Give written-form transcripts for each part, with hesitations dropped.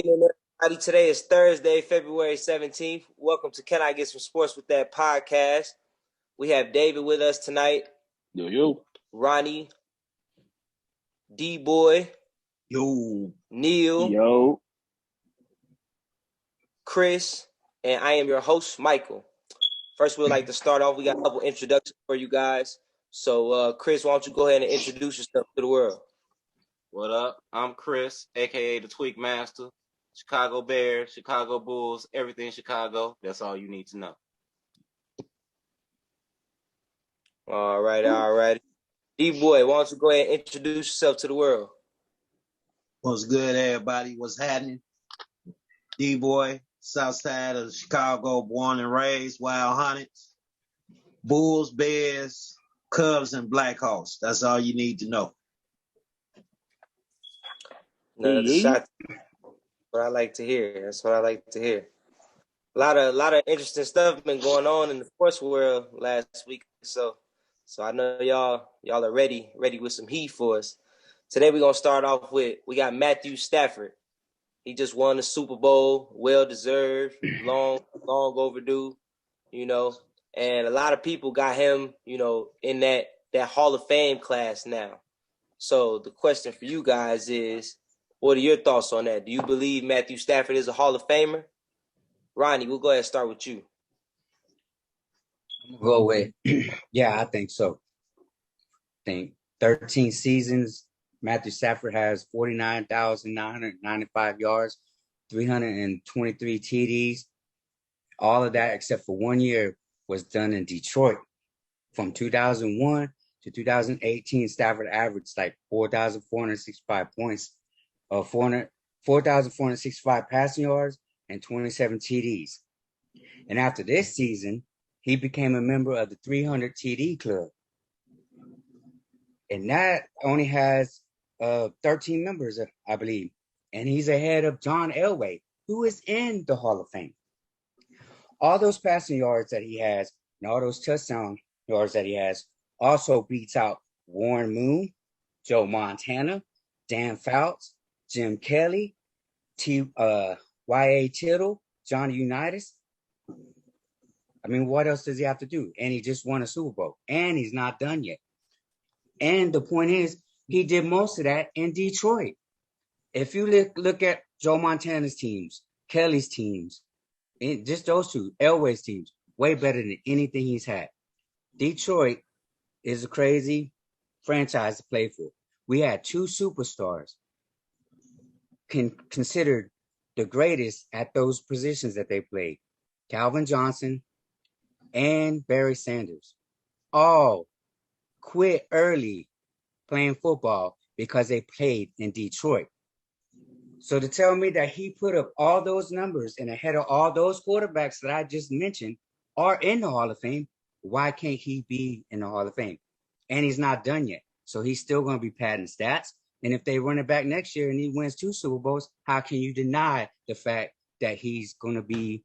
Evening, everybody. Today is Thursday, February 17th. Welcome to Can I Get Some Sports with That podcast. We have David with us tonight, Yo. Ronnie, D-Boy, Yo. Neil, Yo. Chris, and I am your host, Michael. First, we'd like to start off. We got a couple introductions for you guys. So, Chris, why don't you go ahead and introduce yourself to the world? What up? I'm Chris, aka the Tweak Master. Chicago Bears, Chicago Bulls, everything Chicago. That's all you need to know. All right. D-Boy, why don't you go ahead and introduce yourself to the world? What's good, everybody? What's happening? D-Boy, south side of Chicago, born and raised, Wild Hornets, Bulls, Bears, Cubs, and Blackhawks. That's all you need to know. No, the shot. What I like to hear. That's what I like to hear. A lot of interesting stuff been going on in the sports world last week. So I know y'all are ready with some heat for us. Today we're gonna start off with we got Matthew Stafford. He just won the Super Bowl, well deserved, long overdue, and a lot of people got him, in that Hall of Fame class now. So the question for you guys is, what are your thoughts on that? Do you believe Matthew Stafford is a Hall of Famer? Ronnie, we'll go ahead and start with you. I'm gonna go with, yeah, I think so. I think 13 seasons, Matthew Stafford has 49,995 yards, 323 TDs. All of that, except for 1 year, was done in Detroit. From 2001 to 2018, Stafford averaged like 4,465 points, 4,465 passing yards, and 27 TDs. And after this season, he became a member of the 300 TD club. And that only has 13 members, I believe. And he's ahead of John Elway, who is in the Hall of Fame. All those passing yards that he has and all those touchdown yards that he has also beats out Warren Moon, Joe Montana, Dan Fouts, Jim Kelly, Y.A. Tittle, Johnny Unitas. I mean, what else does he have to do? And he just won a Super Bowl. And he's not done yet. And the point is, he did most of that in Detroit. If you look at Joe Montana's teams, Kelly's teams, just those two, Elway's teams, way better than anything he's had. Detroit is a crazy franchise to play for. We had two superstars considered the greatest at those positions that they played. Calvin Johnson and Barry Sanders all quit early playing football because they played in Detroit. So to tell me that he put up all those numbers and ahead of all those quarterbacks that I just mentioned are in the Hall of Fame, why can't he be in the Hall of Fame? And he's not done yet. So he's still going to be padding stats. And if they run it back next year and he wins 2 Super Bowls, how can you deny the fact that he's going to be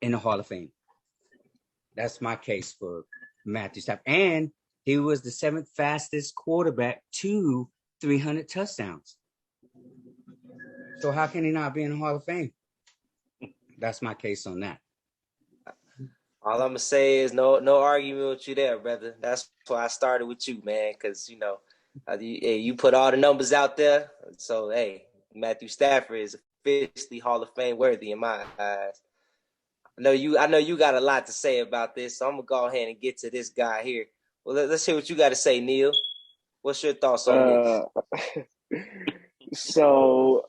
in the Hall of Fame? That's my case for Matthew Stafford. And he was the 7th fastest quarterback to 300 touchdowns. So how can he not be in the Hall of Fame? That's my case on that. All I'm gonna say is no argument with you there, brother. That's why I started with you, man, because you put all the numbers out there. So hey, Matthew Stafford is officially Hall of Fame worthy in my eyes. I know you got a lot to say about this, so I'm gonna go ahead and get to this guy here. Well, let's hear what you got to say, Neil. What's your thoughts on this? So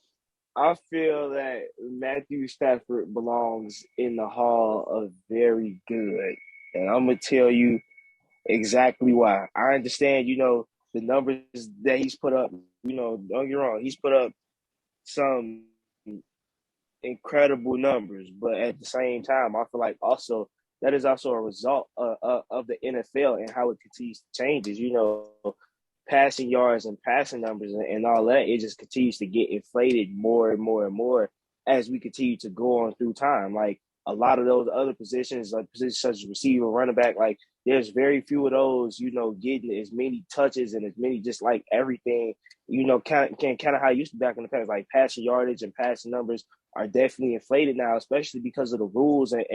I feel that Matthew Stafford belongs in the Hall of Very Good. And I'm going to tell you exactly why. I understand, the numbers that he's put up, don't get wrong. He's put up some incredible numbers. But at the same time, I feel like also that is also a result of the NFL and how it continues to change. Passing yards and passing numbers and all that, it just continues to get inflated more and more and more as we continue to go on through time. Like a lot of those other positions, like positions such as receiver, running back, like there's very few of those, getting as many touches and as many just like everything kind of how it used to be back in the past. Like passing yardage and passing numbers are definitely inflated now, especially because of the rules and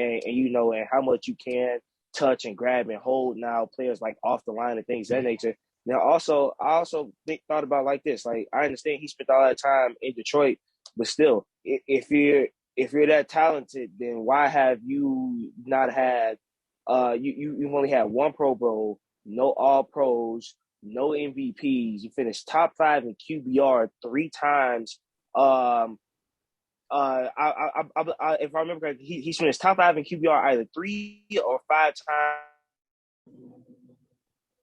how much you can touch and grab and hold now players like off the line and things of that nature. Now, I also thought about like this. Like I understand he spent all that time in Detroit, but still, if you're that talented, then why have you not had you've only had one Pro Bowl, no All Pros, no MVPs. You finished top 5 in QBR 3 times. If I remember correctly, he's finished top 5 in QBR either 3 or 5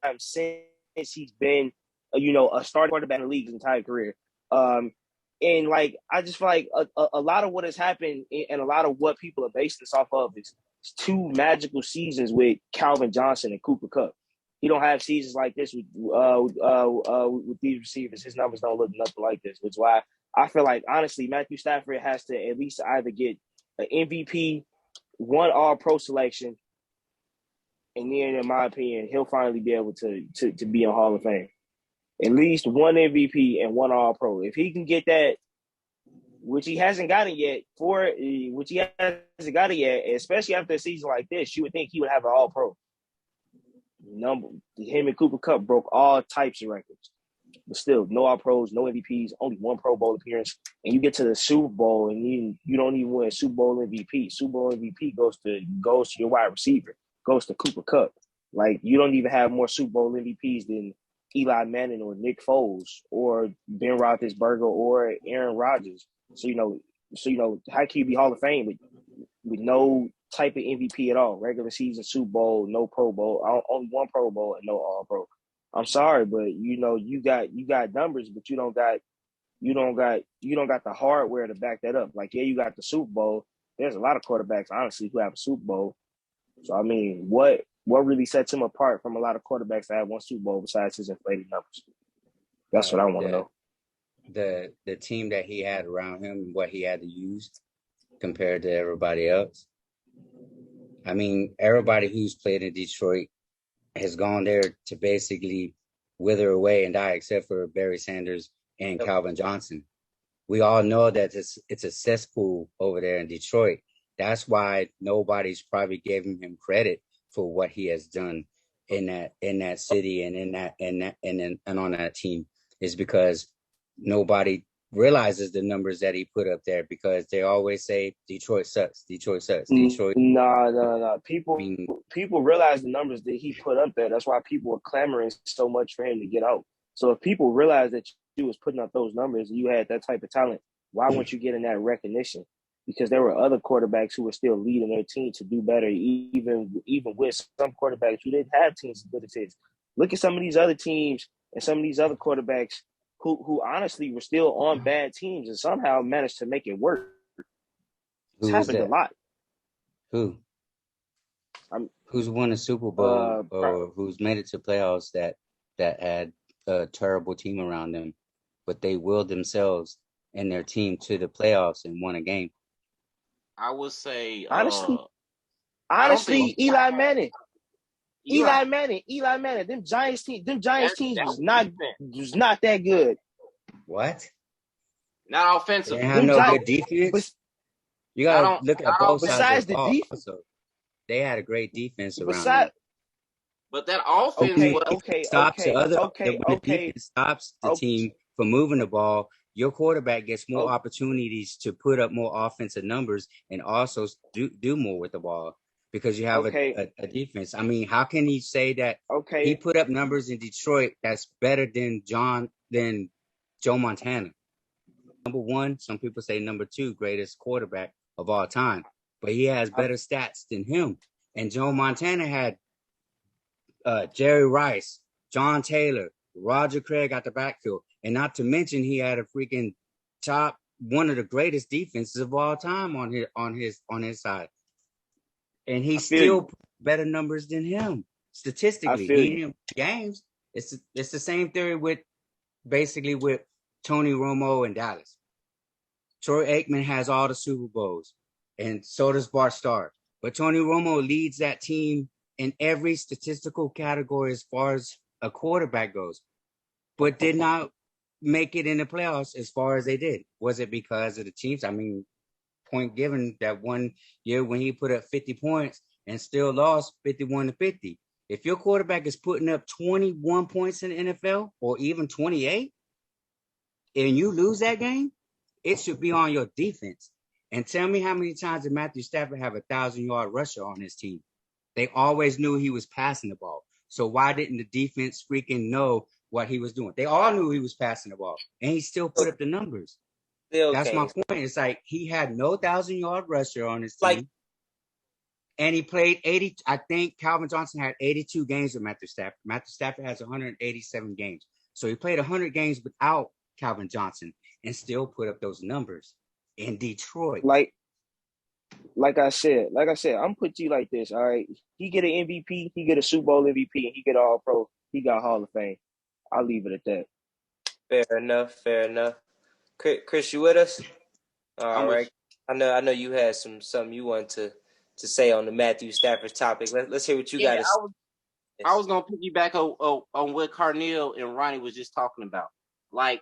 times since he's been, a starting quarterback in the league his entire career. And like I just feel like a lot of what has happened and a lot of what people are based this off of is 2 magical seasons with Calvin Johnson and Cooper Kupp. He don't have seasons like this with these receivers. His numbers don't look nothing like this, which is why I feel like honestly Matthew Stafford has to at least either get an MVP, 1 All-Pro selection, and then in my opinion he'll finally be able to be in Hall of Fame. At least 1 MVP and 1 All-Pro. If he can get that, which he hasn't gotten yet, especially after a season like this, you would think he would have an All-Pro. Him and Cooper Kupp broke all types of records. But still, no All-Pros, no MVPs, only 1 Pro Bowl appearance. And you get to the Super Bowl and you don't even win a Super Bowl MVP. Super Bowl MVP goes to your wide receiver, goes to Cooper Kupp. Like, you don't even have more Super Bowl MVPs than Eli Manning or Nick Foles or Ben Roethlisberger or Aaron Rodgers. So how can you be Hall of Fame with no type of MVP at all? Regular season, Super Bowl, no Pro Bowl, only 1 Pro Bowl and no All Pro. I'm sorry, but you got numbers, but you don't got the hardware to back that up. Like, yeah, you got the Super Bowl. There's a lot of quarterbacks, honestly, who have a Super Bowl. So I mean, what really sets him apart from a lot of quarterbacks that have 1 Super Bowl besides his inflated numbers? That's what I want to know. The team that he had around him, what he had to use compared to everybody else. I mean, everybody who's played in Detroit has gone there to basically wither away and die, except for Barry Sanders and Calvin Johnson. We all know that it's a cesspool over there in Detroit. That's why nobody's probably giving him credit for what he has done in that city and on that team, is because nobody realizes the numbers that he put up there, because they always say Detroit sucks. No. People realize the numbers that he put up there. That's why people were clamoring so much for him to get out. So if people realized that you was putting up those numbers and you had that type of talent, why weren't you getting that recognition? Because there were other quarterbacks who were still leading their team to do better, even with some quarterbacks who didn't have teams as good as his. Look at some of these other teams and some of these other quarterbacks who honestly were still on bad teams and somehow managed to make it work. It's happened a lot. Who's won a Super Bowl or who's made it to playoffs that had a terrible team around them, but they willed themselves and their team to the playoffs and won a game? I would say honestly, Eli Manning. Eli Manning. Them Giants teams was not that good. What? Not offensive. They have no good defense. You gotta look at both sides of the ball. Also, they had a great defense around them. But that offense stops the team from moving the ball. Your quarterback gets more opportunities to put up more offensive numbers and also do more with the ball, because you have a defense. I mean, how can you say that he put up numbers in Detroit that's better than Joe Montana? Number 1, some people say number 2 greatest quarterback of all time, but he has better stats than him. And Joe Montana had Jerry Rice, John Taylor, Roger Craig at the backfield, and not to mention he had a freaking one of the greatest defenses of all time on his side, and he still put better numbers than him statistically. He didn't games. It's the same theory with Tony Romo and Dallas. Troy Aikman has all the Super Bowls, and so does Bart Starr. But Tony Romo leads that team in every statistical category as far as a quarterback goes, but did not make it in the playoffs as far as they did? Was it because of the Chiefs? I mean, point given that one year when he put up 50 points and still lost 51-50. If your quarterback is putting up 21 points in the NFL or even 28 and you lose that game, it should be on your defense. And tell me how many times did Matthew Stafford have 1,000-yard rusher on his team? They always knew he was passing the ball. So why didn't the defense freaking know what he was doing? They all knew he was passing the ball, and he still put up the numbers. That's my point. It's like he had no 1,000-yard rusher on his team, and he played 80. I think Calvin Johnson had 82 games with Matthew Stafford. Matthew Stafford has 187 games. So he played 100 games without Calvin Johnson and still put up those numbers in Detroit. Like I said, I'm put to you like this, all right? He get an MVP, he get a Super Bowl MVP, and he get an All-Pro, he got Hall of Fame. I'll leave it at that. Fair enough. Chris, you with us? All right. I know you had something you want to say on the Matthew Stafford topic. Let's hear what you got to say. I was gonna piggyback on what Carnell and Ronnie was just talking about. Like,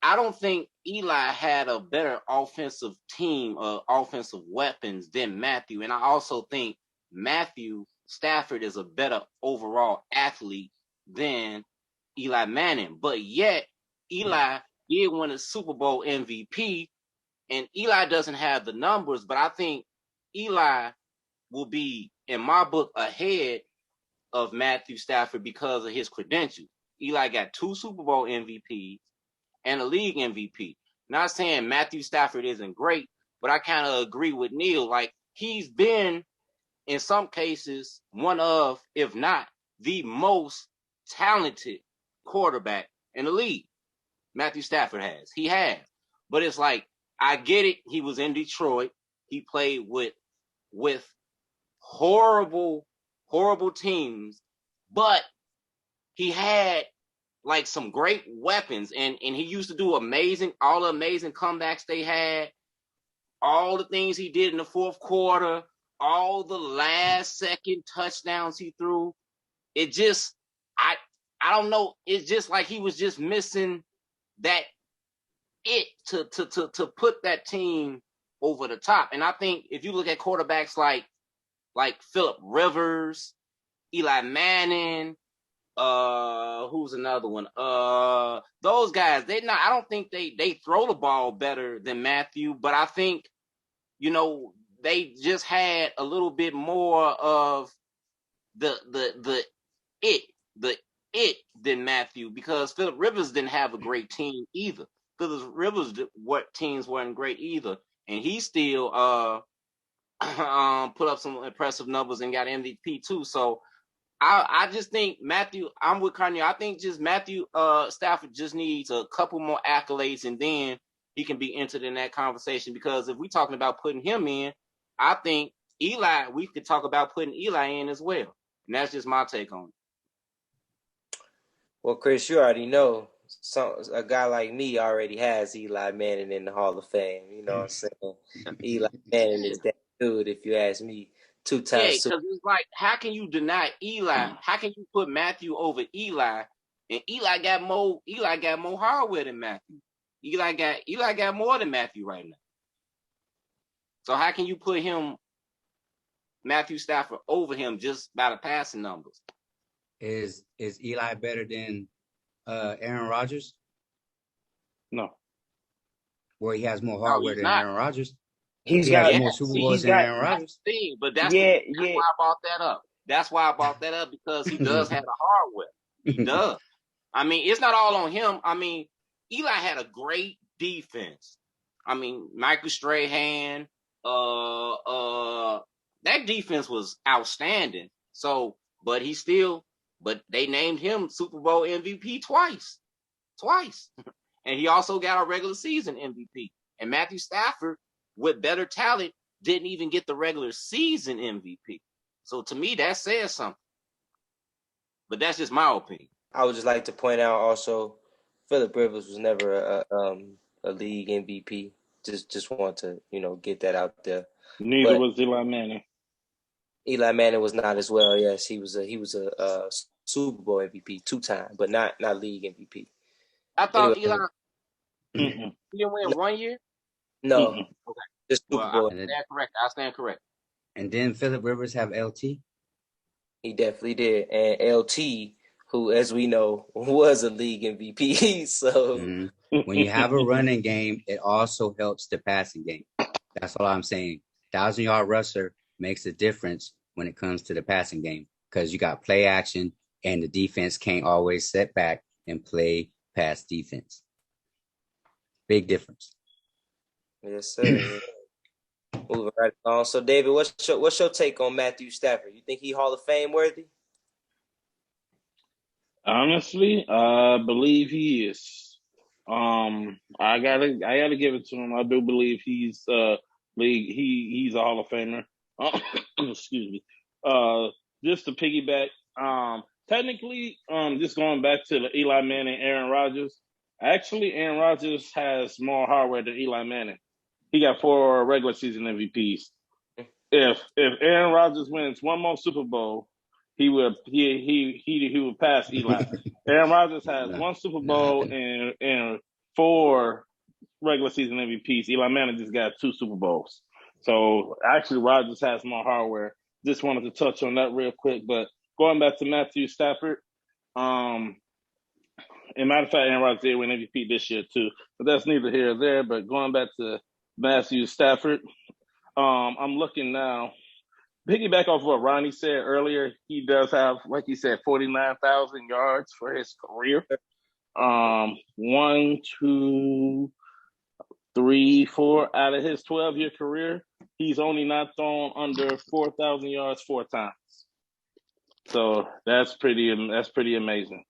I don't think Eli had a better offensive team or offensive weapons than Matthew. And I also think Matthew Stafford is a better overall athlete than Eli Manning. But yet, Eli did win a Super Bowl MVP, and Eli doesn't have the numbers, but I think Eli will be, in my book, ahead of Matthew Stafford because of his credentials. Eli got 2 Super Bowl MVPs and a league MVP. Not saying Matthew Stafford isn't great, but I kind of agree with Neil. Like, he's been, in some cases, one of, if not, the most talented quarterback in the league. Matthew Stafford has. He has. But it's like, I get it. He was in Detroit. He played with horrible teams, but he had like some great weapons, and he used to do all the amazing comebacks they had, all the things he did in the fourth quarter, all the last second touchdowns he threw. It just, I don't know. It's just like he was just missing that to put that team over the top. And I think if you look at quarterbacks like Phillip Rivers, Eli Manning, who's another one? Those guys, I don't think they throw the ball better than Matthew, but I think, they just had a little bit more of the it than Matthew, because Phillip Rivers didn't have a great team either. Phillip Rivers teams weren't great either, and he still put up some impressive numbers and got MVP too. So I just think Matthew, I'm with Carney. I think just Matthew Stafford just needs a couple more accolades, and then he can be entered in that conversation. Because if we're talking about putting him in, I think Eli, we could talk about putting Eli in as well. And that's just my take on it. Well, Chris, you already know a guy like me already has Eli Manning in the Hall of Fame. You know what I'm saying? Eli Manning is that dude, if you ask me. 2 times. Yeah, because it's like, how can you deny Eli? How can you put Matthew over Eli? And Eli got more hardware than Matthew. Eli got more than Matthew right now. So how can you put Matthew Stafford over him just by the passing numbers? Is Eli better than Aaron Rodgers? No. Where he has more hardware than Aaron Rodgers? He has more Super Bowls than Aaron Rodgers. But that's why I brought that up. That's why I brought that up, because he does have the hardware. He does. I mean, it's not all on him. I mean, Eli had a great defense. I mean, Michael Strahan, that defense was outstanding. So, but they named him Super Bowl MVP twice. And he also got a regular season MVP. And Matthew Stafford, with better talent, didn't even get the regular season MVP. So to me, that says something. But that's just my opinion. I would just like to point out also, Phillip Rivers was never a league MVP. Just want to get that out there. Neither was Eli Manning. Eli Manning was not as well. Yes, he was a Super Bowl MVP 2 times, but not league MVP. I Anyway, thought Eli Mm-mm. he didn't win no, 1 year. no, Mm-mm. Okay. just Well, Super I Bowl. stand correct. I stand correct. And then Phillip Rivers have LT. He definitely did. And LT, who, as we know, was a league MVP. So, Mm-hmm. When you have a running game, it also helps the passing game. That's all I'm saying. 1,000-yard rusher makes a difference when it comes to the passing game because you got play action and the defense can't always set back and play pass defense. Big difference. yes, sir. Moving right along. So, David, what's your take on Matthew Stafford? You think he Hall of Fame worthy? Honestly, I believe he is. I gotta give it to him. I do believe he's he's a Hall of Famer. Excuse me. Just to piggyback, technically, just going back to the Eli Manning, Aaron Rodgers. Actually, Aaron Rodgers has more hardware than Eli Manning. He got 4 regular season MVPs. If Aaron Rodgers wins one more Super Bowl, he would pass Eli. Aaron Rodgers has Nah, one Super nah. Bowl and 4 regular season MVPs. Eli Manning just got 2 Super Bowls. So actually, Rodgers has more hardware. Just wanted to touch on that real quick. But going back to Matthew Stafford, and matter of fact, Aaron Rodgers did win MVP this year too. But that's neither here or there. But going back to Matthew Stafford, I'm looking now. Piggyback off what Ronnie said earlier, he does have, like he said, 49,000 yards for his career. 1, 2, 3, 4 out of his 12-year career, he's only not thrown under 4,000 yards 4 times. So that's pretty amazing.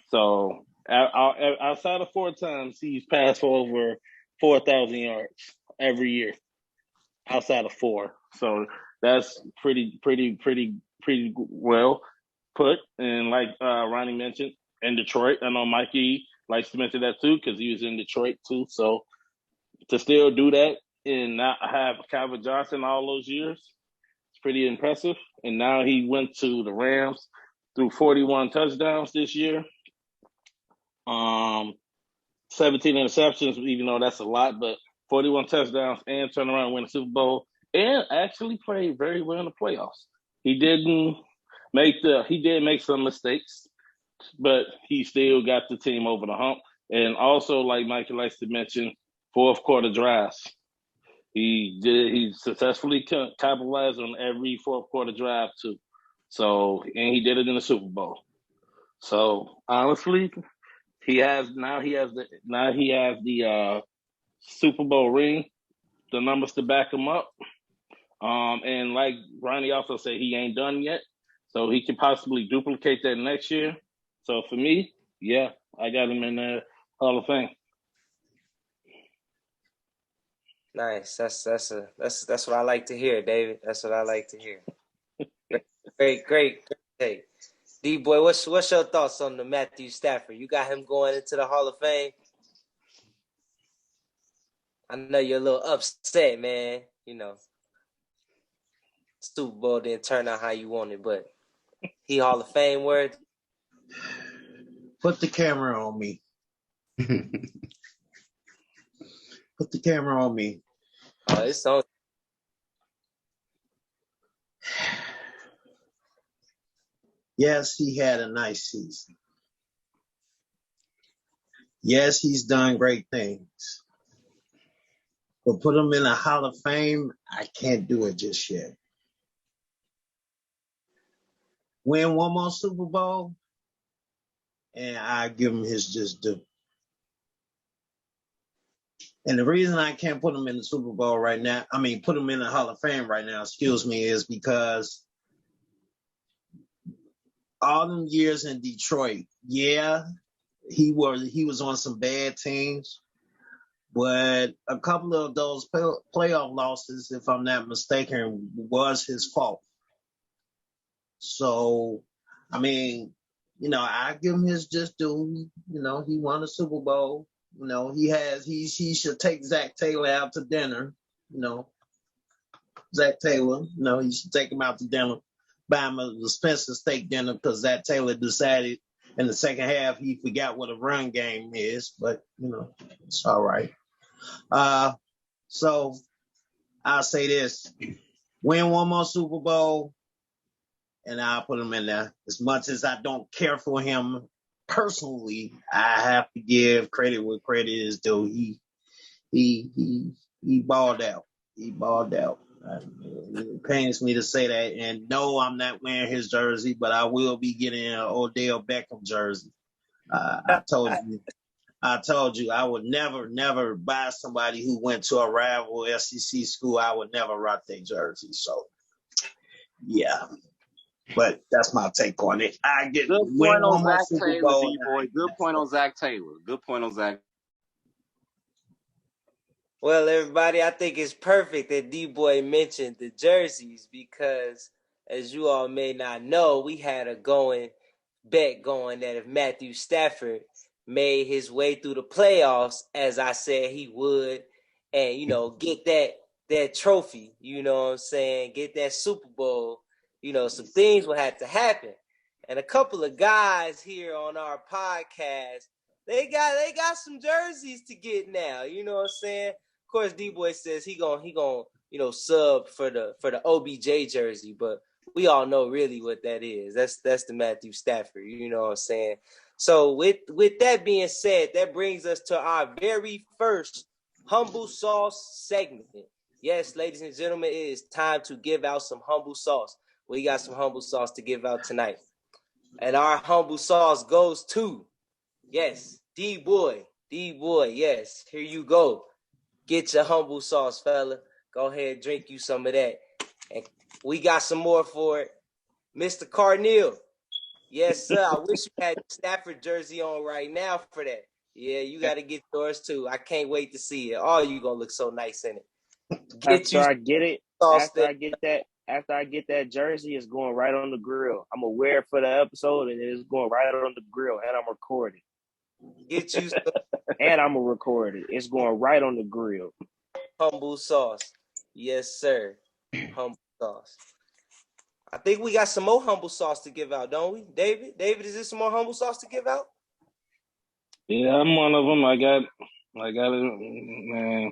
So outside of 4 times, he's passed for over 4,000 yards every year. Outside of 4, so that's pretty well put. And like Ronnie mentioned, in Detroit, I know Mikey likes to mention that too because he was in Detroit too. So to still do that and not have Calvin Johnson all those years, it's pretty impressive. And now he went to the Rams, threw 41 touchdowns this year. 17 interceptions, even though that's a lot, but 41 touchdowns and turn around and win the Super Bowl and actually played very well in the playoffs. He did make some mistakes, but he still got the team over the hump. And also, like Mikey likes to mention, 4th quarter drives. He successfully capitalized on every 4th quarter drive too. So, and he did it in the Super Bowl. So honestly, he has the Super Bowl ring, the numbers to back him up. And like Ronnie also said, he ain't done yet, so he can possibly duplicate that next year. So for me, yeah, I got him in the Hall of Fame. Nice. That's what I like to hear, David. That's what I like to hear. Great take. D-Boy, what's your thoughts on the Matthew Stafford? You got him going into the Hall of Fame? I know you're a little upset, man. You know, Super Bowl didn't turn out how you wanted, but he Hall of Fame worthy. Put the camera on me. Put the camera on me. Oh, it's on. Yes, he had a nice season. Yes, he's done great things. But put him in a Hall of Fame, I can't do it just yet. Win one more Super Bowl, and I give him his just due. And the reason I can't put him in the Super Bowl right now, put him in the Hall of Fame right now, is because all them years in Detroit, yeah, he was on some bad teams, but a couple of those playoff losses, if I'm not mistaken, was his fault. So, I give him his just due. He won a Super Bowl. He should take Zach Taylor out to dinner. Zach Taylor, he should take him out to dinner, buy him a Spencer steak dinner because Zach Taylor decided In the second half, he forgot what a run game is, but it's all right. So I'll say this: win one more Super Bowl, and I'll put him in there. As much as I don't care for him personally, I have to give credit where credit is due. He balled out. He balled out. It pains me to say that. And no, I'm not wearing his jersey, but I will be getting an Odell Beckham jersey. I told you I would never buy somebody who went to a rival SEC school. I would never rock their jersey. So, yeah. But that's my take on it. I get Good win point on one more Zach Super Taylor, Bowl. D-boy. Good point on Zach Taylor. Good point on Zach. Well, everybody, I think it's perfect that D-Boy mentioned the jerseys because, as you all may not know, we had a bet going that if Matthew Stafford made his way through the playoffs, as I said he would, and, get that trophy, you know what I'm saying, get that Super Bowl, some things would have to happen. And a couple of guys here on our podcast, they got some jerseys to get now, you know what I'm saying? Of course, D-Boy says he gonna sub for the OBJ jersey, but we all know really what that is. That's the Matthew Stafford, you know what I'm saying? So with that being said, that brings us to our very first humble sauce segment. Yes, ladies and gentlemen, it is time to give out some humble sauce. We got some humble sauce to give out tonight. And our humble sauce goes to, yes, D-Boy, yes, here you go. Get your humble sauce, fella. Go ahead, drink you some of that. And we got some more for it. Mr. Carneal. Yes, sir. I wish you had the Stafford jersey on right now for that. Yeah, you got to get yours too. I can't wait to see it. Oh, you going to look so nice in it. After I get that jersey, it's going right on the grill. I'm going to wear it for the episode, and it's going right on the grill, and I'm recording. Get you some. And I'm going to record it. It's going right on the grill. Humble sauce. Yes, sir. Humble sauce. I think we got some more humble sauce to give out, don't we? David, is there some more humble sauce to give out? Yeah, I'm one of them. I got it, man.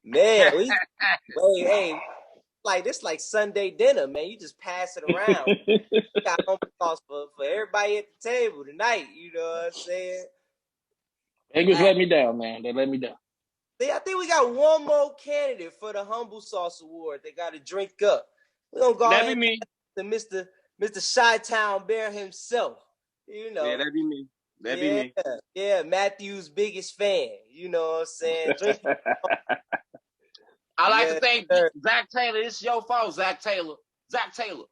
Man, hey, like this like Sunday dinner, man. You just pass it around. We got humble sauce for everybody at the table tonight. You know what I'm saying? They just let me down, man. They let me down. I think we got one more candidate for the humble sauce award. They got to drink up. We're gonna go ahead to Mr. Chi-Town Bear himself. Yeah, that'd be me. That'd be me. Yeah, Matthew's biggest fan. You know what I'm saying? Drink. I like to thank Zach Taylor. It's your fault, Zach Taylor. Zach Taylor,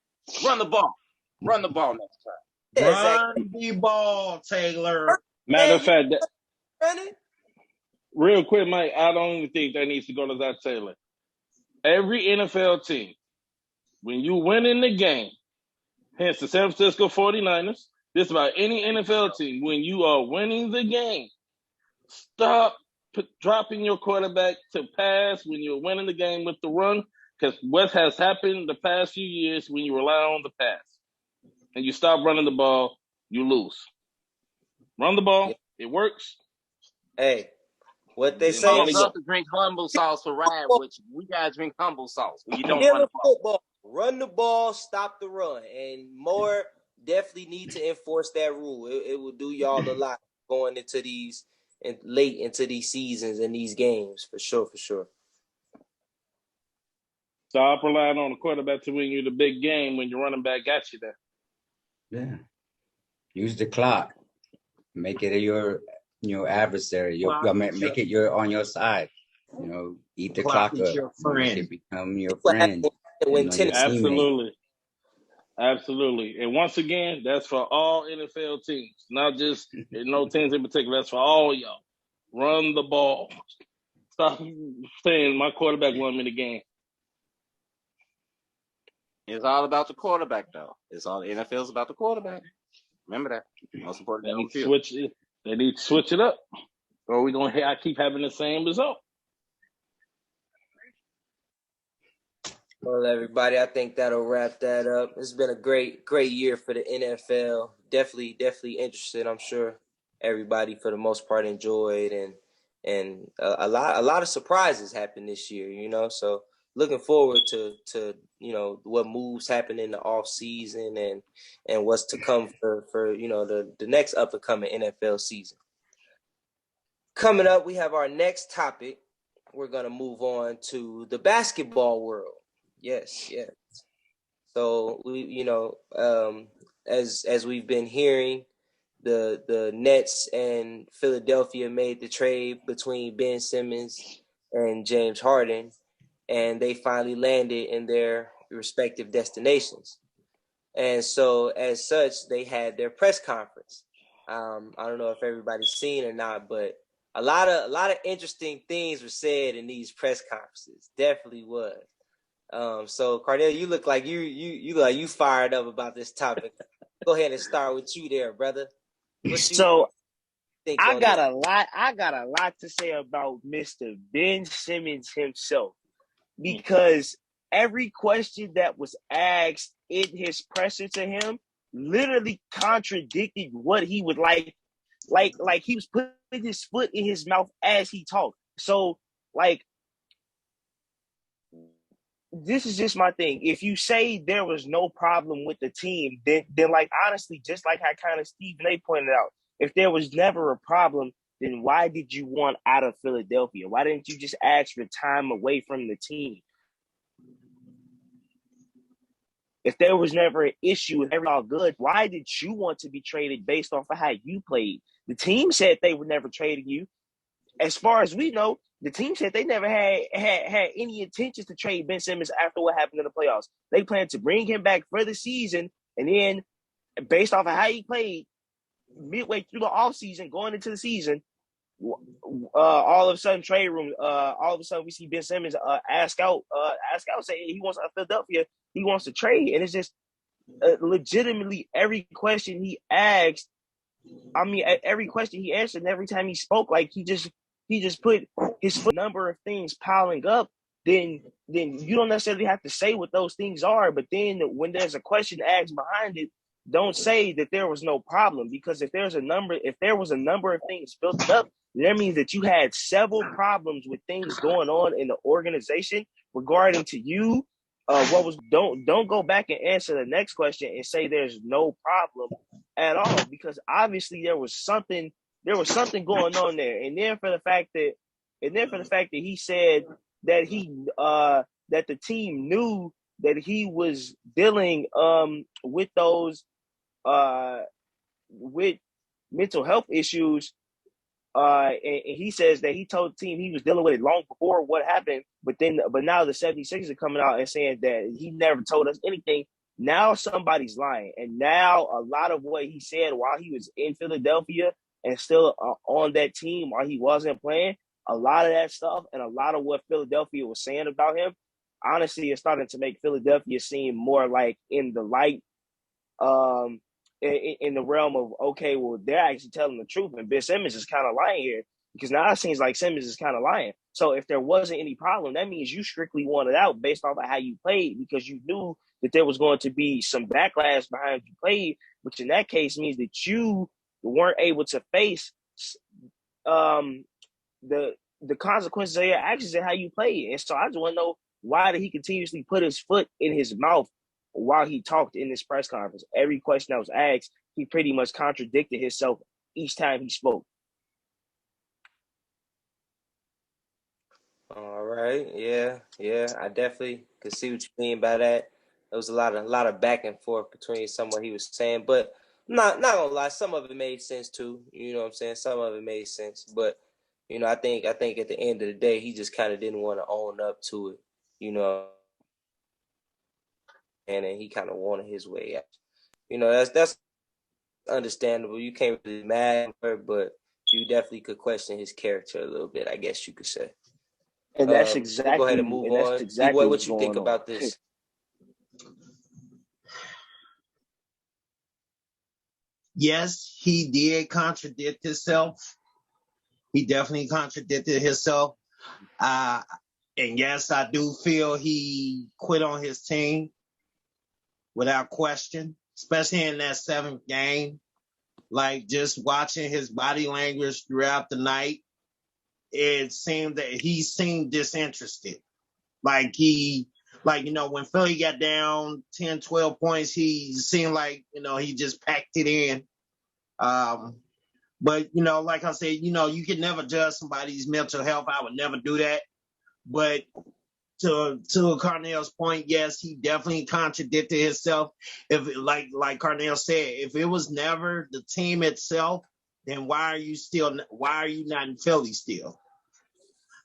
run the ball. Run the ball next time. Run the ball, Taylor. Matter of fact, real quick, Mike, I don't even think that needs to go to Zach Taylor. Every NFL team, when you win in the game, hence the San Francisco 49ers, just about any NFL team, when you are winning the game, stop dropping your quarterback to pass when you're winning the game with the run, because what has happened the past few years when you rely on the pass and you stop running the ball, you lose. Run the ball, it works. Hey, what they say. I love to drink humble sauce for Ryan, which we gotta drink humble sauce when you don't run the ball. Football. Run the ball, stop the run, and more definitely need to enforce that rule. It will do y'all a lot going into these and late into these seasons and these games for sure. Stop relying on the quarterback to win you the big game when your running back got you there. Yeah. Use the clock. Make it your adversary. Make it on your side. Eat the clock up. Your friend. Make it become your friend. Absolutely. And once again, that's for all NFL teams, not just no teams in particular. That's for all y'all. Run the ball. Stop saying my quarterback won me the game. It's all about the quarterback, though. It's all the NFL's about the quarterback. Remember that. Most important. They need to switch it up, or we're gonna keep having the same result. Well, everybody, I think that'll wrap that up. It's been a great year for the NFL. definitely interested. I'm sure everybody for the most part enjoyed, and a lot of surprises happened this year. So looking forward to what moves happen in the off season and what's to come for the next up and coming NFL season. Coming up, we have our next topic. We're gonna move on to the basketball world. Yes. So we, as we've been hearing, the Nets and Philadelphia made the trade between Ben Simmons and James Harden, and they finally landed in their respective destinations. And so, as such, they had their press conference. I don't know if everybody's seen or not, but a lot of interesting things were said in these press conferences. Definitely was. So Cardell, you look like you fired up about this topic. Go ahead and start with you there, brother. So I got a lot to say about Mr. Ben Simmons himself, because every question that was asked in his presser to him literally contradicted what he would like he was putting his foot in his mouth as he talked. So this is just my thing. If you say there was no problem with the team, then honestly, just like how kind of Stephen A pointed out, if there was never a problem, then why did you want out of Philadelphia? Why didn't you just ask for time away from the team? If there was never an issue and everything all good, why did you want to be traded based off of how you played? The team said they were never trading you. As far as we know, the team said they never had any intentions to trade Ben Simmons after what happened in the playoffs. They planned to bring him back for the season, and then based off of how he played midway through the offseason, going into the season, all of a sudden trade room, all of a sudden we see Ben Simmons ask out, say he wants Philadelphia, he wants to trade, and it's just legitimately every question he asked. I mean, every question he answered, and every time he spoke, like he just put his number of things piling up. Then you don't necessarily have to say what those things are, but then when there's a question asked behind it, don't say that there was no problem, because if there was a number of things built up, that means that you had several problems with things going on in the organization regarding to you. Don't go back and answer the next question and say there's no problem at all, because obviously there was something going on there. And then for the fact that he said that that the team knew that he was dealing with those with mental health issues, and he says that he told the team he was dealing with it long before what happened, but now the 76ers are coming out and saying that he never told us anything. Now somebody's lying, and now a lot of what he said while he was in Philadelphia and still on that team while he wasn't playing, a lot of that stuff and a lot of what Philadelphia was saying about him, honestly, is starting to make Philadelphia seem more like in the light, in the realm of, okay, well, they're actually telling the truth, and Ben Simmons is kind of lying here, because now it seems like Simmons is kind of lying. So if there wasn't any problem, that means you strictly wanted out based off of how you played, because you knew that there was going to be some backlash behind you played, which in that case means that you weren't able to face the consequences of your actions and how you played. And so I just want to know, why did he continuously put his foot in his mouth while he talked in this press conference? Every question that was asked, he pretty much contradicted himself each time he spoke. All right, yeah, I definitely could see what you mean by that. There was a lot of back and forth between some of what he was saying, but not gonna lie, some of it made sense too. You know what I'm saying? Some of it made sense, but I think at the end of the day, he just kind of didn't want to own up to it, and then he kind of wanted his way out. That's understandable. You can't really be mad at her, but you definitely could question his character a little bit, I guess you could say. And that's exactly. We'll go ahead and move on. Exactly what you think about this? Yes, he did contradict himself. He definitely contradicted himself. And yes, I do feel he quit on his team without question. especially in that 7th game. Like, just watching his body language throughout the night, it seemed that he seemed disinterested. Like, when Philly got down 10, 12 points, he seemed like, he just packed it in. But, like I said, you can never judge somebody's mental health. I would never do that. But to Carnell's point, yes, he definitely contradicted himself. If like Carnell said, if it was never the team itself, then why are you not in Philly still?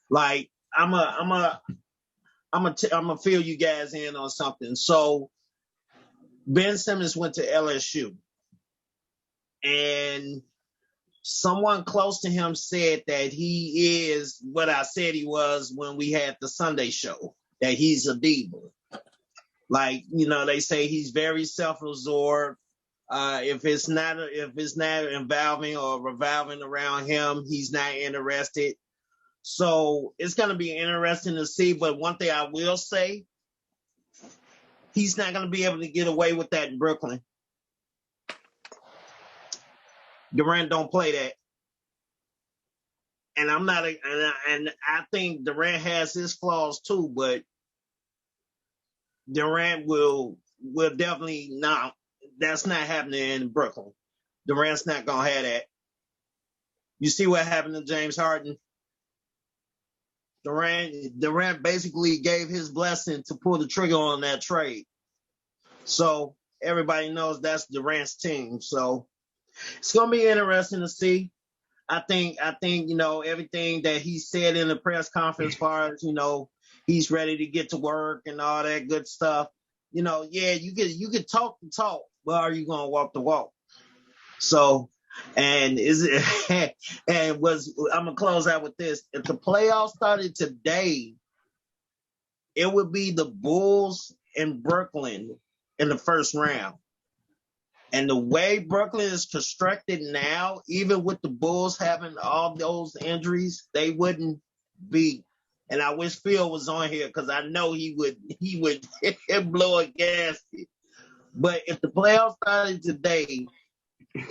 Like, I'm gonna fill you guys in on something. So Ben Simmons went to LSU, and someone close to him said that he is what I said he was when we had the Sunday show, that he's a diva. Like, they say he's very self-absorbed. If it's not involving or revolving around him, he's not interested. So it's going to be interesting to see. But one thing I will say, he's not going to be able to get away with that in Brooklyn. Durant don't play that. And I think Durant has his flaws too, but Durant will definitely not. That's not happening in Brooklyn. Durant's not going to have that. You see what happened to James Harden? Durant basically gave his blessing to pull the trigger on that trade. So everybody knows that's Durant's team. So it's going to be interesting to see. I think everything that he said in the press conference, as far as he's ready to get to work and all that good stuff. Yeah, you could talk the talk, but are you gonna walk the walk? So, and I'm gonna close out with this. If the playoffs started today, it would be the Bulls in Brooklyn in the first round. And the way Brooklyn is constructed now, even with the Bulls having all those injuries, they wouldn't beat. And I wish Phil was on here because I know he would blow a gasket. But if the playoffs started today,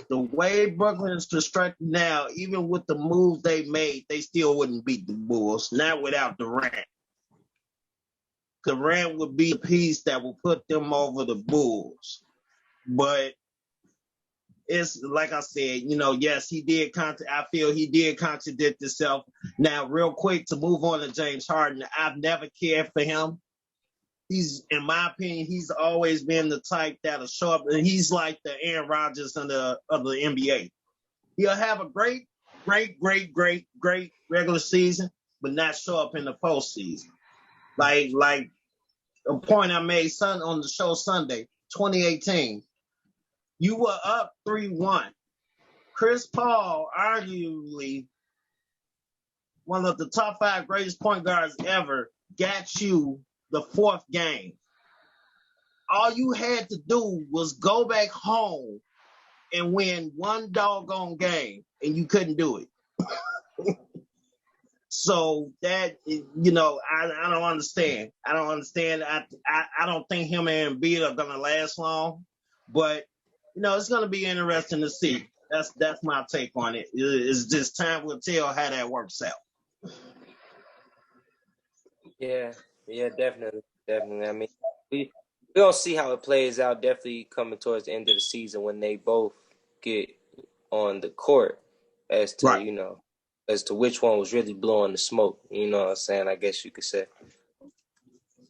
the way Brooklyn is constructed now, even with the moves they made, they still wouldn't beat the Bulls. Not without Durant. Durant would be the piece that will put them over the Bulls. But it's like I said, yes, he did. I feel he did contradict himself. Now, real quick, to move on to James Harden, I've never cared for him. In my opinion, he's always been the type that'll show up, and he's like the Aaron Rodgers of the NBA. He'll have a great regular season, but not show up in the postseason. Like a point I made on the show Sunday, 2018. You were up 3-1. Chris Paul, arguably one of the top 5 greatest point guards ever, got you the 4th game. All you had to do was go back home and win one doggone game, and you couldn't do it. So that, I don't understand. I don't understand. I don't think him and Embiid are going to last long, but it's going to be interesting to see. That's my take on it. It's just time will tell how that works out. Yeah, definitely. I mean, we're going to see how it plays out, definitely coming towards the end of the season when they both get on the court as to, right. As to which one was really blowing the smoke. You know what I'm saying? I guess you could say.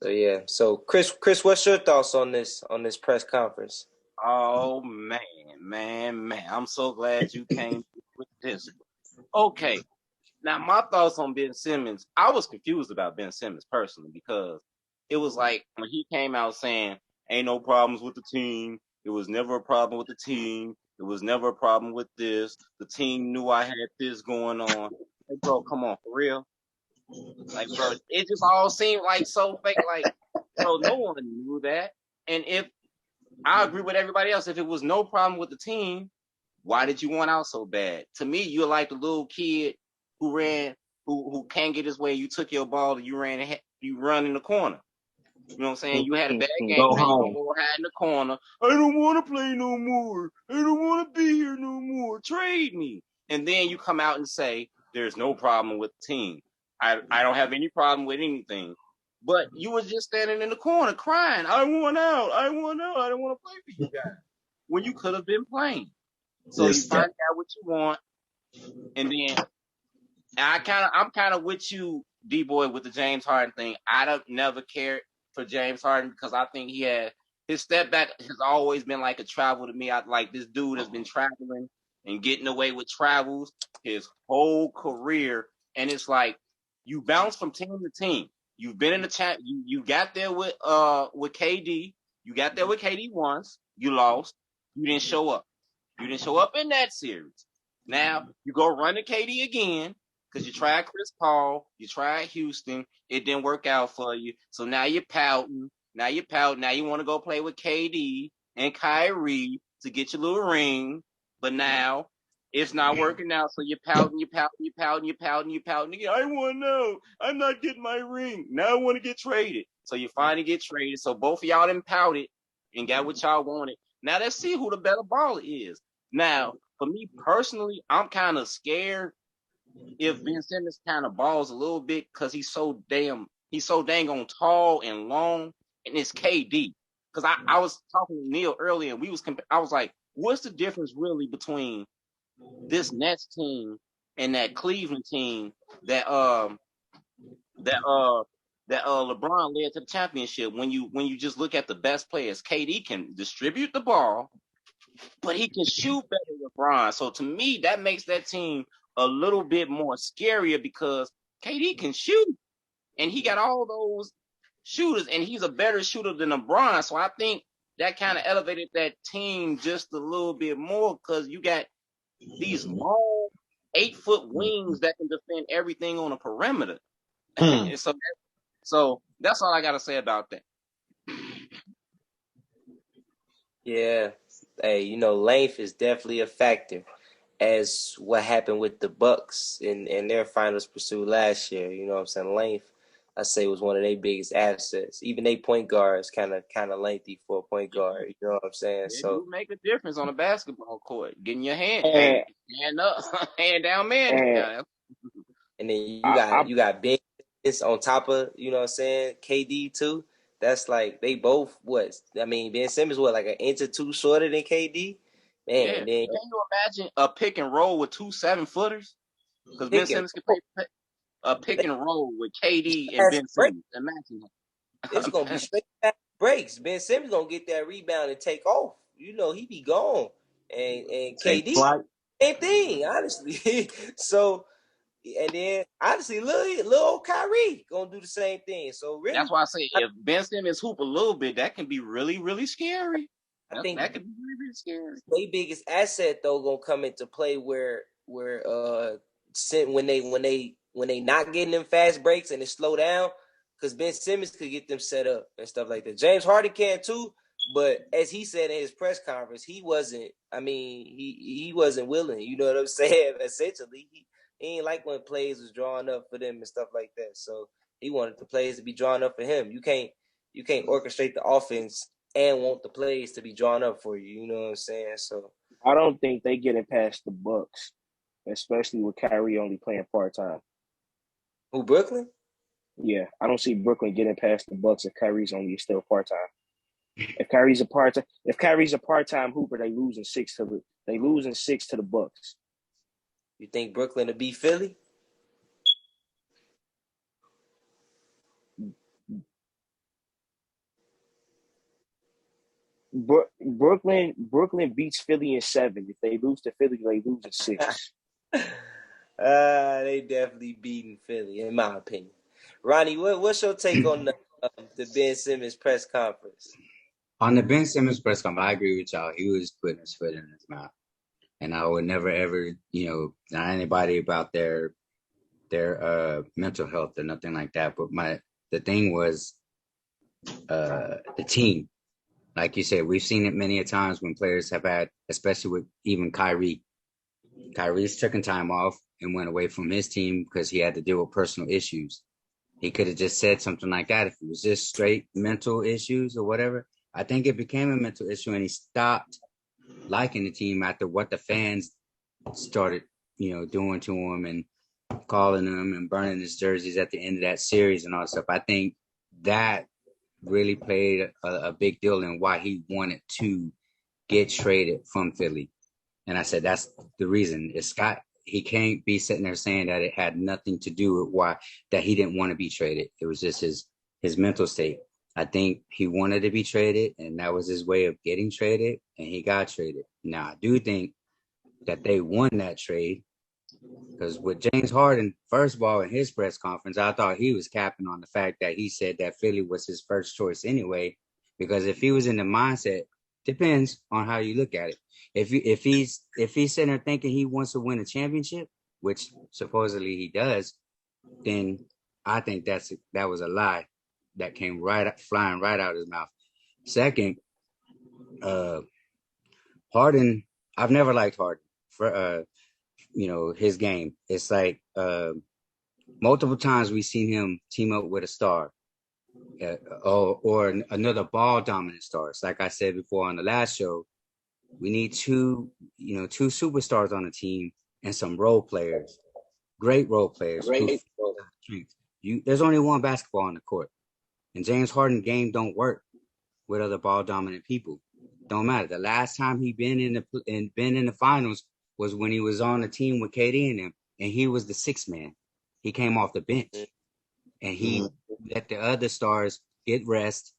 So, yeah. So, Chris, what's your thoughts on this press conference? Oh, man. I'm so glad you came with this. Okay. Now, my thoughts on Ben Simmons, I was confused about Ben Simmons personally because it was like when he came out saying, ain't no problems with the team. It was never a problem with the team. It was never a problem with this. The team knew I had this going on. Hey, bro, come on, for real? Like, bro, it just all seemed like so fake. Like, bro, no one knew that. And if I agree with everybody else, if it was no problem with the team, why did you want out so bad? To me, you're like the little kid who can't get his way. You took your ball and you run in the corner. You know what I'm saying? You had a bad game. Go Now you gonna home. go hide in the corner. I don't want to play no more. I don't want to be here no more. Trade me. And then you come out and say, there's no problem with the team. I don't have any problem with anything. But you was just standing in the corner crying. I want out. I want out. I don't want to play for you guys. When you could have been playing. So you find out what you want. And then I'm kind of with you, D-Boy, with the James Harden thing. I don't never cared for James Harden because I think he had his step back has always been like a travel to me. I like this dude has been traveling and getting away with travels his whole career, and it's like you bounce from team to team. You've been in the chat. You got there with KD. You got there with KD once. You lost. You didn't show up. You didn't show up in that series. Now you go run to KD again. Because you tried Chris Paul, you tried Houston, it didn't work out for you. So now you're pouting. Now you want to go play with KD and Kyrie to get your little ring. But now it's not working out. So you're pouting. Again, I want to know. I'm not getting my ring. Now I want to get traded. So you finally get traded. So both of y'all done pouted and got what y'all wanted. Now let's see who the better baller is. Now, for me personally, I'm kind of scared if Ben Simmons kind of balls a little bit because he's so dang on tall and long, and it's KD. Because I was talking to Neil earlier, and I was like, what's the difference really between this Nets team and that Cleveland team that LeBron led to the championship? When you just look at the best players, KD can distribute the ball, but he can shoot better than LeBron. So to me, that makes that team a little bit more scarier because KD can shoot and he got all those shooters and he's a better shooter than LeBron. So I think that kind of elevated that team just a little bit more because you got these long 8-foot wings that can defend everything on a perimeter. And so that's all I got to say about that. Yeah. Hey, length is definitely a factor. As what happened with the Bucks in their finals pursuit last year. You know what I'm saying? Length, I say, was one of their biggest assets. Even they point guards kind of lengthy for a point guard. You know what I'm saying? It So do make a difference on a basketball court. Getting your hand up, hand down, man down. And then you got Ben on top of, you know what I'm saying, KD too. That's like they both Ben Simmons like an inch or two shorter than KD. Man, yeah. Then, can you imagine a pick and roll with 2 7-footers? Because Ben Simmons can play a pick and roll with KD and Ben Simmons. Imagine that. It's gonna be straight back breaks. Ben Simmons gonna get that rebound and take off. He be gone. And KD, same thing, honestly. So, and then honestly, little old Kyrie gonna do the same thing. So really, that's why I say if Ben Simmons hoop a little bit, that can be really, really scary. I think that could be really, really scary. Their biggest asset though gonna come into play where when they not getting them fast breaks and it slow down, because Ben Simmons could get them set up and stuff like that. James Harden can too, but as he said in his press conference, he wasn't. He wasn't willing. You know what I'm saying? Essentially, he ain't like when plays was drawing up for them and stuff like that. So he wanted the plays to be drawn up for him. You can't orchestrate the offense and want the plays to be drawn up for you. You know what I'm saying? So I don't think they get it past the Bucks, especially with Kyrie only playing part-time. Who, Brooklyn? Yeah, I don't see Brooklyn getting past the Bucks if Kyrie's only still part-time. If Kyrie's a part-time hooper, they losing 6 to the Bucks. You think Brooklyn will beat Philly? Brooklyn beats Philly in 7. If they lose to Philly, they lose in 6. They definitely beating Philly, in my opinion. Ronnie, what's your take on the Ben Simmons press conference? On the Ben Simmons press conference, I agree with y'all. He was putting his foot in his mouth, and I would never ever, not anybody about their mental health or nothing like that. But the thing was, the team. Like you said, we've seen it many a times when players have had, especially with even Kyrie. Kyrie's taken time off and went away from his team because he had to deal with personal issues. He could have just said something like that if it was just straight mental issues or whatever. I think it became a mental issue, and he stopped liking the team after what the fans started, doing to him and calling him and burning his jerseys at the end of that series and all that stuff. I think that really played a big deal in why he wanted to get traded from Philly. And I said, that's the reason. He can't be sitting there saying that it had nothing to do with that he didn't want to be traded. It was just his mental state. I think he wanted to be traded, and that was his way of getting traded, and he got traded. Now, I do think that they won that trade because with James Harden, first of all, in his press conference, I thought he was capping on the fact that he said that Philly was his first choice anyway, because if he was in the mindset, depends on how you look at it. If he's sitting there thinking he wants to win a championship, which supposedly he does, then I think that was a lie that came flying right out of his mouth. Second, Harden, I've never liked Harden for his game. It's like multiple times we've seen him team up with a star or another ball dominant star. It's like I said before on the last show, we need two superstars on the team and some role players, great role players. There's only one basketball on the court, and James Harden game don't work with other ball dominant people. Don't matter. The last time he been in the finals was when he was on the team with KD and him, and he was the sixth man. He came off the bench, and he let the other stars get rest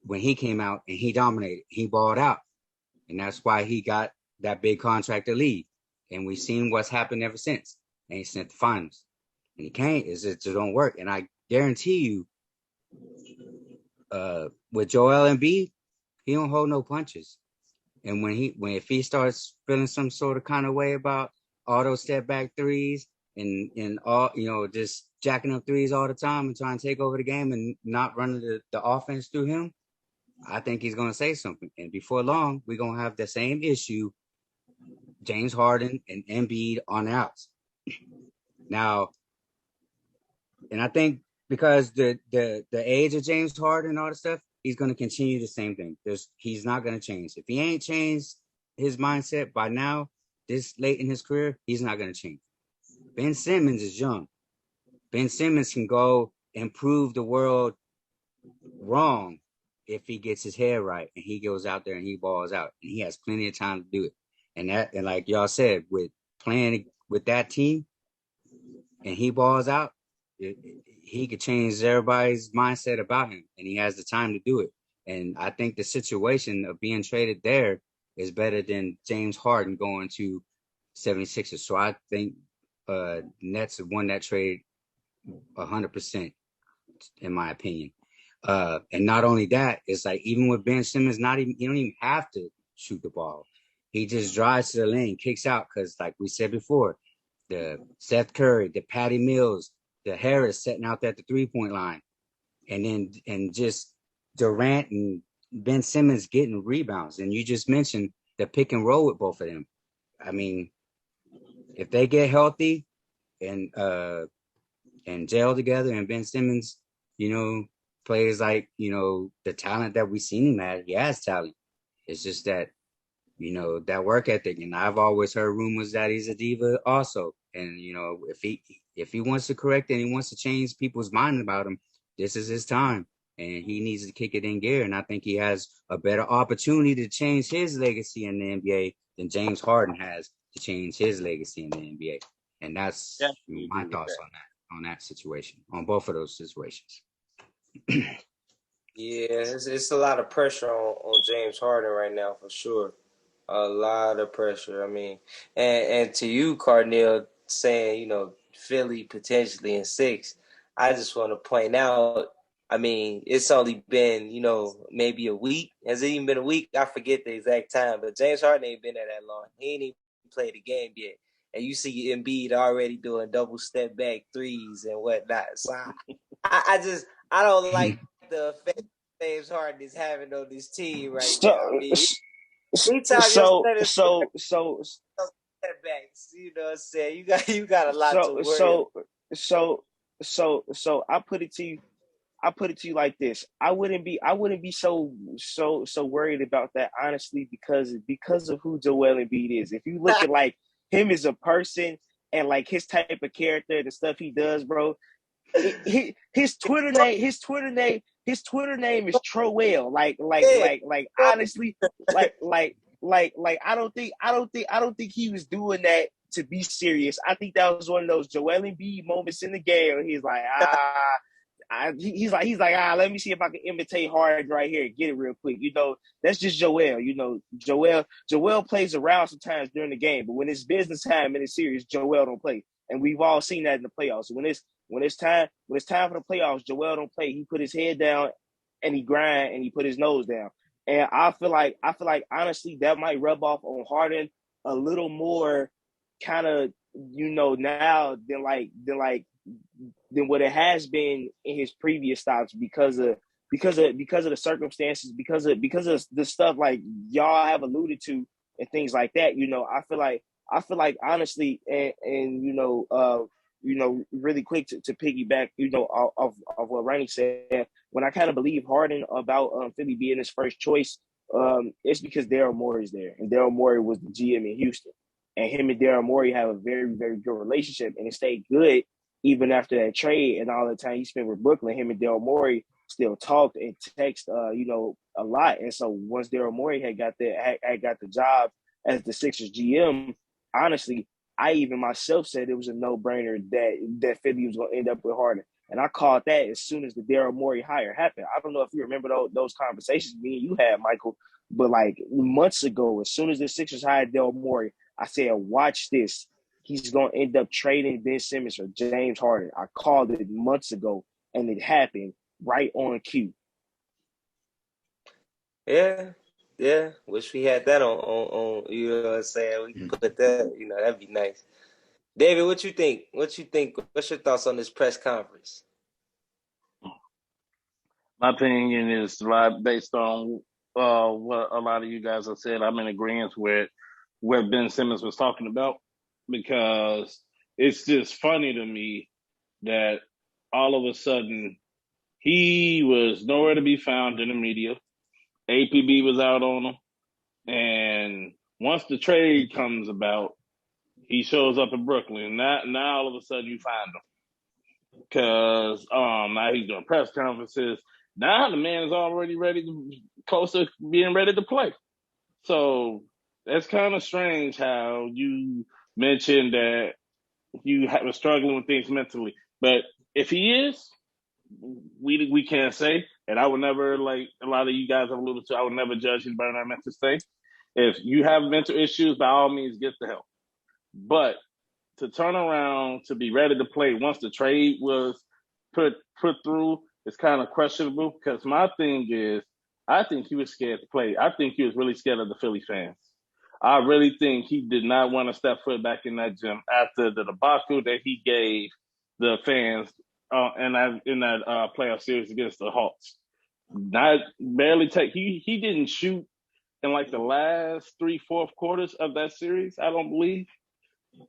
when he came out, and he dominated. He balled out, and that's why he got that big contract to leave. And we've seen what's happened ever since. And he's sent the finals, and he can't. It just don't work. And I guarantee you, with Joel Embiid, he don't hold no punches. And if he starts feeling some sort of kind of way about all those step back threes and all, just jacking up threes all the time and trying to take over the game and not running the offense through him, I think he's going to say something. And before long, we're going to have the same issue, James Harden and Embiid on the outs. Now, and I think because the age of James Harden and all the stuff, he's going to continue the same thing. He's not going to change. If he ain't changed his mindset by now, this late in his career, he's not going to change. Ben Simmons is young. Ben Simmons can go and prove the world wrong if he gets his head right and he goes out there and he balls out. And he has plenty of time to do it. And like y'all said, with playing with that team and he balls out, he could change everybody's mindset about him, and he has the time to do it. And I think the situation of being traded there is better than James Harden going to 76ers. So I think Nets have won that trade 100%, in my opinion. And not only that, it's like even with Ben Simmons, you don't even have to shoot the ball. He just drives to the lane, kicks out, because like we said before, the Seth Curry, the Patty Mills, the Harris setting out at the 3-point line, and just Durant and Ben Simmons getting rebounds. And you just mentioned the pick and roll with both of them. I mean, if they get healthy and gel together, and Ben Simmons, plays like the talent that we've seen him at, he has talent. It's just that that work ethic. And I've always heard rumors that he's a diva also. And if he wants to correct and he wants to change people's mind about him, this is his time, and he needs to kick it in gear. And I think he has a better opportunity to change his legacy in the NBA than James Harden has to change his legacy in the NBA. And that's my thoughts on that situation, on both of those situations. Yeah, it's a lot of pressure on James Harden right now, for sure. A lot of pressure. I mean, and to you, Cardinal, saying, Philly potentially in 6, I just want to point out, I mean, it's only been, maybe a week. Has it even been a week? I forget the exact time, but James Harden ain't been there that long. He ain't even played the game yet. And you see Embiid already doing double step back threes and whatnot. So I don't like the effect James Harden is having on this team right now. I mean, setbacks, you know what I'm saying? You got a lot to worry about. so I put it to you. I put it to you like this. I wouldn't be so worried about that, honestly, because of who Joel Embiid is. If you look at like him as a person and like his type of character, the stuff he does, bro. His Twitter name is Troel. Yeah, Honestly, I don't think he was doing that to be serious. I think that was one of those Joel Embiid moments in the game where he's like, he's like, let me see if I can imitate Harden right here, get it real quick. That's just Joel. Joel plays around sometimes during the game, but when it's business time in the series, Joel don't play, and we've all seen that in the playoffs. When it's time for the playoffs, Joel don't play. He put his head down and he grind and he put his nose down. And I feel like honestly that might rub off on Harden a little more, kind of now than what it has been in his previous stops because of the circumstances, because of the stuff like y'all have alluded to and things like that. I feel like honestly, and really quick to piggyback, of what Randy said, when I kind of believe Harden about Philly being his first choice, it's because Daryl Morey is there, and Daryl Morey was the GM in Houston, and him and Daryl Morey have a very, very good relationship, and it stayed good even after that trade and all the time he spent with Brooklyn. Him and Daryl Morey still talked and text, a lot. And so once Daryl Morey had got the job as the Sixers GM, honestly, I even myself said it was a no-brainer that Philly was going to end up with Harden. And I called that as soon as the Daryl Morey hire happened. I don't know if you remember those conversations me and you had, Michael, but like months ago, as soon as the Sixers hired Daryl Morey, I said, watch this. He's going to end up trading Ben Simmons for James Harden. I called it months ago, and it happened right on cue. yeah. Wish we had that on. You know what I'm saying? We could put that. That'd be nice. David, what you think? What's your thoughts on this press conference? My opinion is based on what a lot of you guys have said. I'm in agreement with what Ben Simmons was talking about, because it's just funny to me that all of a sudden he was nowhere to be found in the media. APB was out on him. And once the trade comes about, he shows up in Brooklyn. Now all of a sudden you find him. Because now he's doing press conferences. Now the man is already close to being ready to play. So that's kind of strange how you mentioned that you were struggling with things mentally. But if he is, we can't say. And I would never, like a lot of you guys have alluded to, I would never judge his burn our mental state. If you have mental issues, by all means, get the help. But to turn around to be ready to play once the trade was put through is kind of questionable, because my thing is, I think he was scared to play. I think he was really scared of the Philly fans. I really think he did not want to step foot back in that gym after the debacle that he gave the fans in that playoff series against the Hawks. He didn't shoot in like the last 3/4 quarters of that series, I don't believe.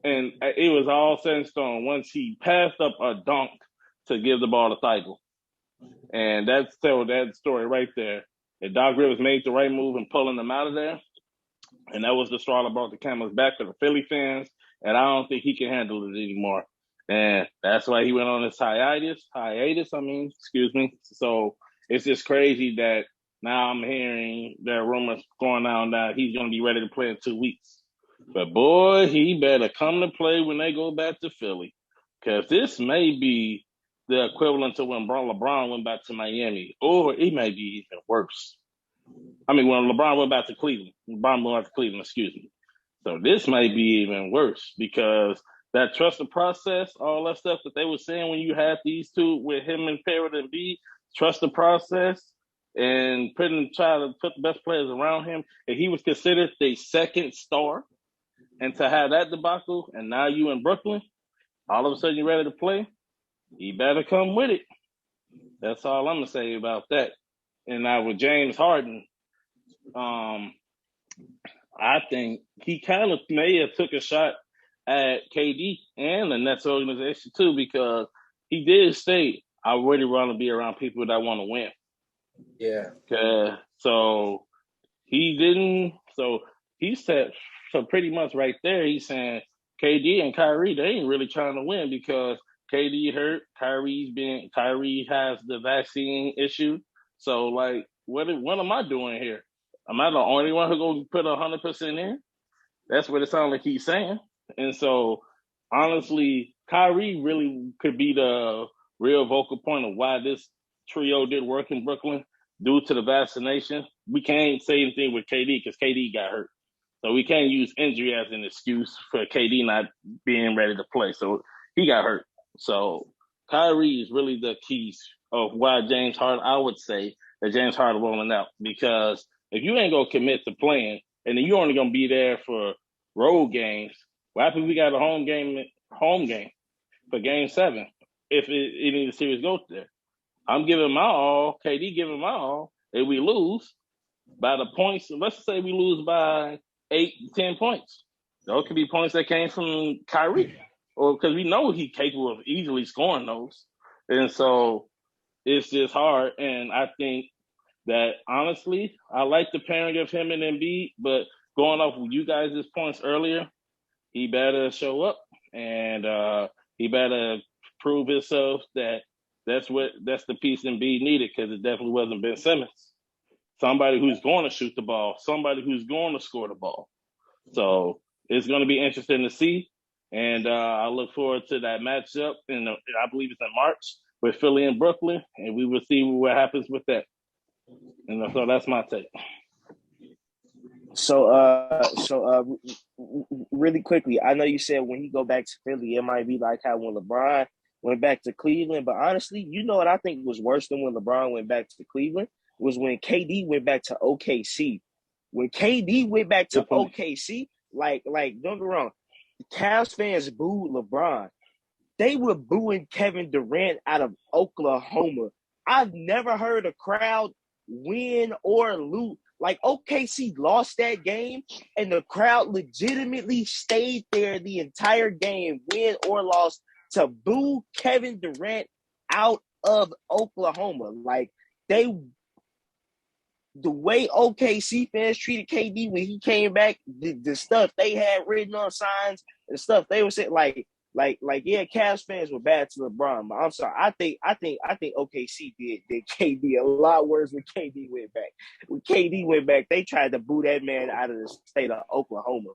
And it was all set in stone once he passed up a dunk to give the ball to Theigel. And that's that story right there. And Doc Rivers made the right move in pulling them out of there. And that was the straw that brought the camel's back for the Philly fans. And I don't think he can handle it anymore. And that's why he went on his hiatus, excuse me. So it's just crazy that now I'm hearing that rumors going on that he's going to be ready to play in 2 weeks. But boy, he better come to play when they go back to Philly, because this may be the equivalent to when LeBron went back to Miami, or it may be even worse. I mean, when LeBron went back to Cleveland, excuse me. So this may be even worse, because that trust the process, all that stuff that they were saying when you had these two with him and Parrott and B, trust the process and try to put the best players around him. And he was considered the second star. And to have that debacle, and now you in Brooklyn, all of a sudden you're ready to play, you better come with it. That's all I'm going to say about that. And now with James Harden, I think he kind of may have took a shot at KD and the Nets organization too, because he did state, I really want to be around people that want to win. Yeah. So he didn't. So he said, so pretty much right there, he's saying KD and Kyrie, they ain't really trying to win because KD hurt, Kyrie has the vaccine issue. So like, what am I doing here? Am I the only one who gonna put 100% in? That's what it sounds like he's saying. And so, honestly, Kyrie really could be the real vocal point of why this trio did work in Brooklyn due to the vaccination. We can't say anything with KD because KD got hurt. So we can't use injury as an excuse for KD not being ready to play. So he got hurt. So Kyrie is really the keys of why James Harden, I would say that James Harden rolling out. Because if you ain't going to commit to playing, and then you're only going to be there for road games, what happens if we got a home game for game 7 if any of the series goes there? I'm giving my all, KD giving my all, and we lose by the points. Let's say we lose by 8, 10 points. Those could be points that came from Kyrie, or because we know he's capable of easily scoring those. And so it's just hard. And I think that honestly, I like the pairing of him and Embiid, but going off of you guys' points earlier, he better show up and he better prove himself that's the piece Embiid needed, because it definitely wasn't Ben Simmons. Somebody who's going to shoot the ball, somebody who's going to score the ball. So it's going to be interesting to see. And I look forward to that matchup. And I believe it's in March with Philly and Brooklyn. And we will see what happens with that. And so that's my take. So really quickly, I know you said when he go back to Philly, it might be like how when LeBron went back to Cleveland. But honestly, you know what I think was worse than when LeBron went back to Cleveland was when KD went back to OKC. When KD went back to OKC, like don't get me wrong, Cavs fans booed LeBron. They were booing Kevin Durant out of Oklahoma. I've never heard a crowd win or lose. Like OKC lost that game, and the crowd legitimately stayed there the entire game, win or loss, to boo Kevin Durant out of Oklahoma. Like the way OKC fans treated KD when he came back, the stuff they had written on signs, the stuff they were saying, yeah, Cavs fans were bad to LeBron. But I'm sorry, I think OKC did KD a lot worse when KD went back. When KD went back, they tried to boo that man out of the state of Oklahoma.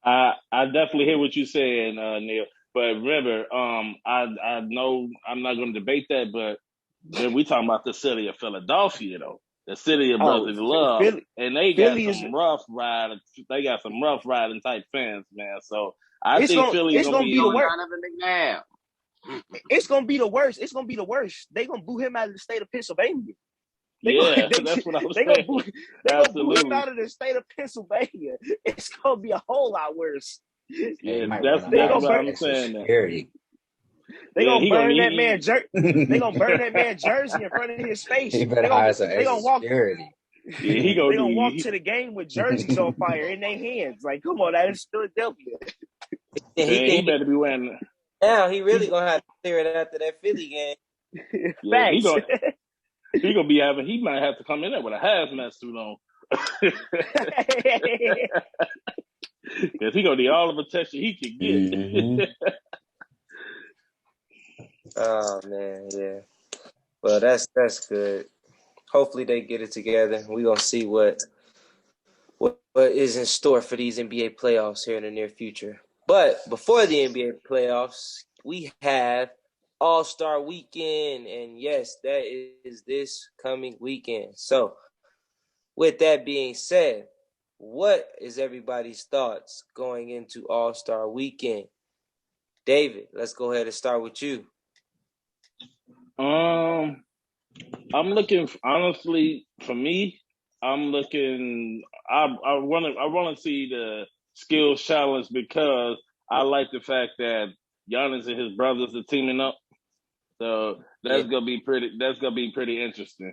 I definitely hear what you're saying, Neil. But remember, I know I'm not going to debate that, but then we talking about the city of Philadelphia, though. The city of brotherly love, and they got some rough riding. They got some rough riding type fans, man. So I think Philly's gonna be the worst. It's gonna be the worst. It's gonna be the worst. They gonna boo him out of the state of Pennsylvania. That's what I was saying. They gonna boo him out of the state of Pennsylvania. It's gonna be a whole lot worse. Yeah, that's what I'm saying. They gonna burn that man jersey. They gonna burn that man jersey in front of his face. They gonna walk. They gonna walk to the game with jerseys on fire in their hands. Like, come on, that is Philadelphia. He better be wearing. Now he really gonna have to clear it after that Philly game. Yeah, he gonna be having. He might have to come in there with a hazmat suit on. Because he gonna need all the protection he can get. Mm-hmm. Oh man, yeah. Well, that's good. Hopefully they get it together. We're gonna see what is in store for these NBA playoffs here in the near future. But before the NBA playoffs, we have All-Star Weekend, and yes, that is this coming weekend. So, with that being said, what is everybody's thoughts going into All-Star Weekend? David, let's go ahead and start with you. I'm looking, honestly, for me, I'm looking, I want to see the skills challenge, because I like the fact that Giannis and his brothers are teaming up. So that's gonna be pretty interesting.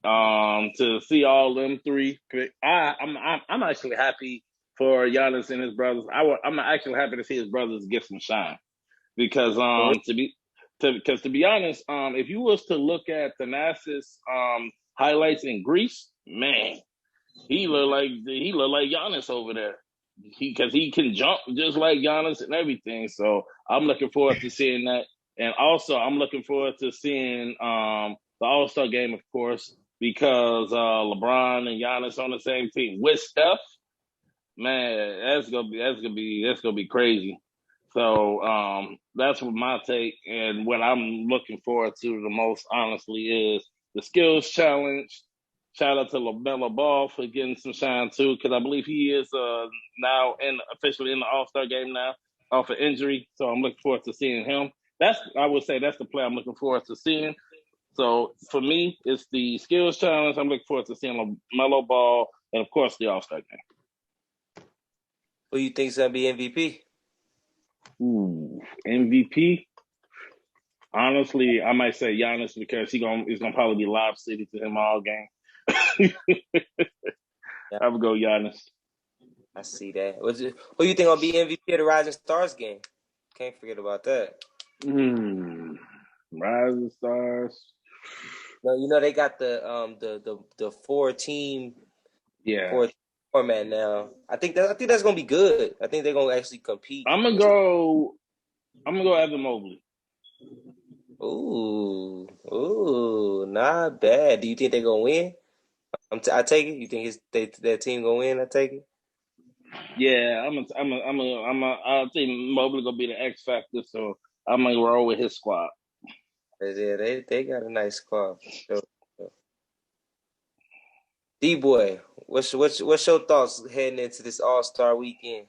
To see all them three. I'm actually happy for Giannis and his brothers. I'm actually happy to see his brothers get some shine, because to Because to be honest, if you was to look at Thanasis highlights in Greece, man, he looked like Giannis over there. Because he can jump just like Giannis and everything. So I'm looking forward to seeing that. And also, I'm looking forward to seeing the All-Star game, of course, because LeBron and Giannis on the same team with Steph. Man, that's gonna be crazy. So that's what my take, and what I'm looking forward to the most, honestly, is the skills challenge. Shout out to LaMelo Ball for getting some shine too, because I believe he is now officially in the All-Star game now off of injury. So I'm looking forward to seeing him. I would say that's the play I'm looking forward to seeing. So for me, it's the skills challenge. I'm looking forward to seeing LaMelo Ball, and of course the All-Star game. Who you think's gonna be MVP? Ooh, MVP. Honestly, I might say Giannis because it's gonna probably be Lob City to him all game. I would go Giannis. I see that. Who you think gonna be MVP of the Rising Stars game? Can't forget about that. Rising Stars. No, you know they got the 4-team format now. I think that's gonna be good. I think they're gonna actually compete. I'm gonna go Evan Mobley. Ooh, not bad. Do you think they're gonna win? I take it. You think their team gonna win? I take it. Yeah, I think Mobley gonna be the X factor, so I'm gonna roll with his squad. Yeah, they got a nice squad. Sure. D-Boy, what's your thoughts heading into this All-Star weekend?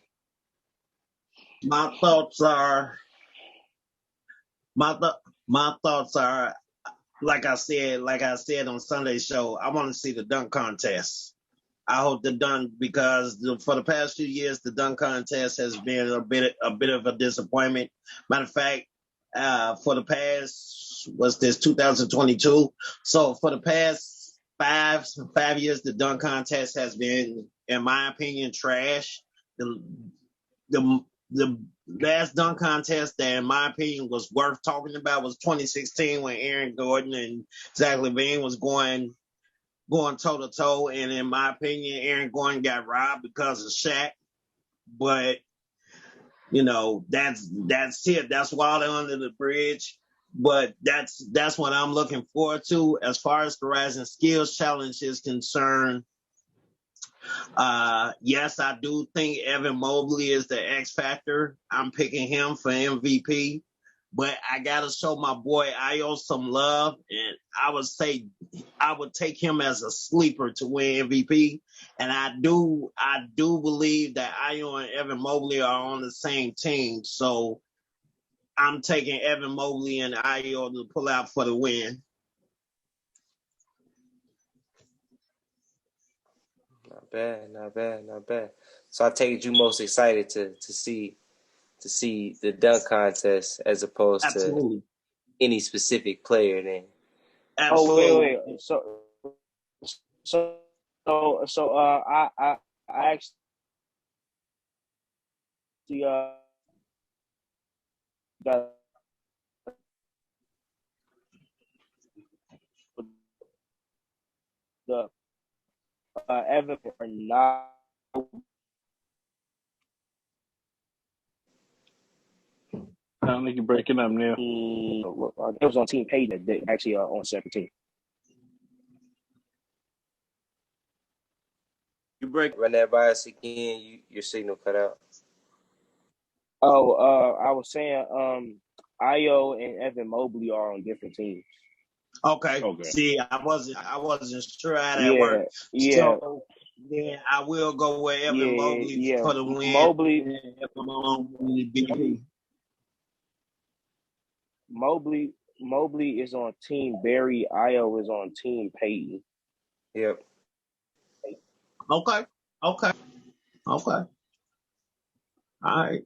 My thoughts are, like I said on Sunday's show, I want to see the dunk contest. I hope because for the past few years, the dunk contest has been a bit of a disappointment. Matter of fact, for the past, what's this, 2022? So for the past five years, the dunk contest has been, in my opinion, trash. The last dunk contest that, in my opinion, was worth talking about was 2016 when Aaron Gordon and Zach LaVine was going toe to toe, and in my opinion, Aaron Gordon got robbed because of Shaq. But that's it. That's water under the bridge. But that's what I'm looking forward to as far as the Rising Skills Challenge is concerned. Yes, I do think Evan Mobley is the X factor. I'm picking him for MVP. But I gotta show my boy Ayo some love, and I would take him as a sleeper to win MVP. And I do believe that Ayo and Evan Mobley are on the same team. So I'm taking Evan Mobley and Ayo to pull out for the win. Not bad. So I take it you most excited to see the dunk contest as opposed to any specific player then. Absolutely. Oh, wait. So I actually got the Evan or not. I think you're breaking up now. It was on Team Payton that actually on 17. You run that by us again. Your signal cut out. I was saying, Ayo and Evan Mobley are on different teams. Okay. See, I wasn't sure how that worked. Yeah. So, yeah, I will go with Evan Mobley for the win. Mobley is on Team Barry. Ayo is on Team Payton. Yep. Okay. All right.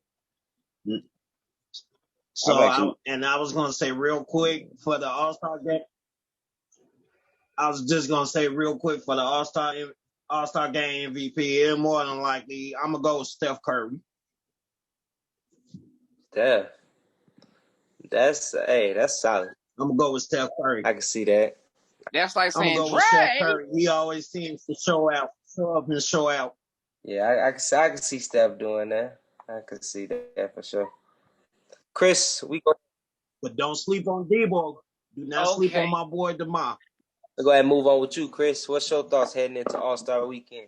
So, I was going to say real quick for the All-Star game. I was just going to say real quick for the All-Star game MVP, and more than likely, I'm going to go with Steph Curry. Steph. That's solid. I'm gonna go with Steph Curry. I can see that. That's like I'm gonna saying go with Steph Dre. Curry. He always seems to show up and show out. Yeah, I can see Steph doing that. I can see that for sure. Chris, But don't sleep on Debo. Do not sleep Okay. on my boy DeMar. we'll go ahead and move on with you, Chris. What's your thoughts heading into All-Star Weekend?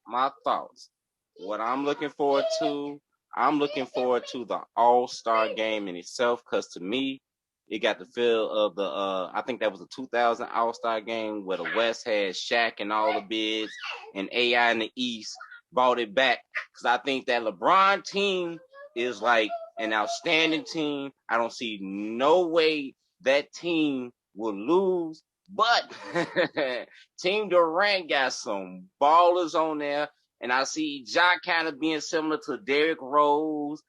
My thoughts. What I'm looking forward to the All-Star game in itself, because to me, it got the feel of the I think that was the 2000 All-Star game where the West had Shaq and all the bigs, and AI in the East brought it back. Because I think that LeBron team is like an outstanding team. I don't see no way that team will lose. But Team Durant got some ballers on there. And I see Ja kind of being similar to Derrick Rose,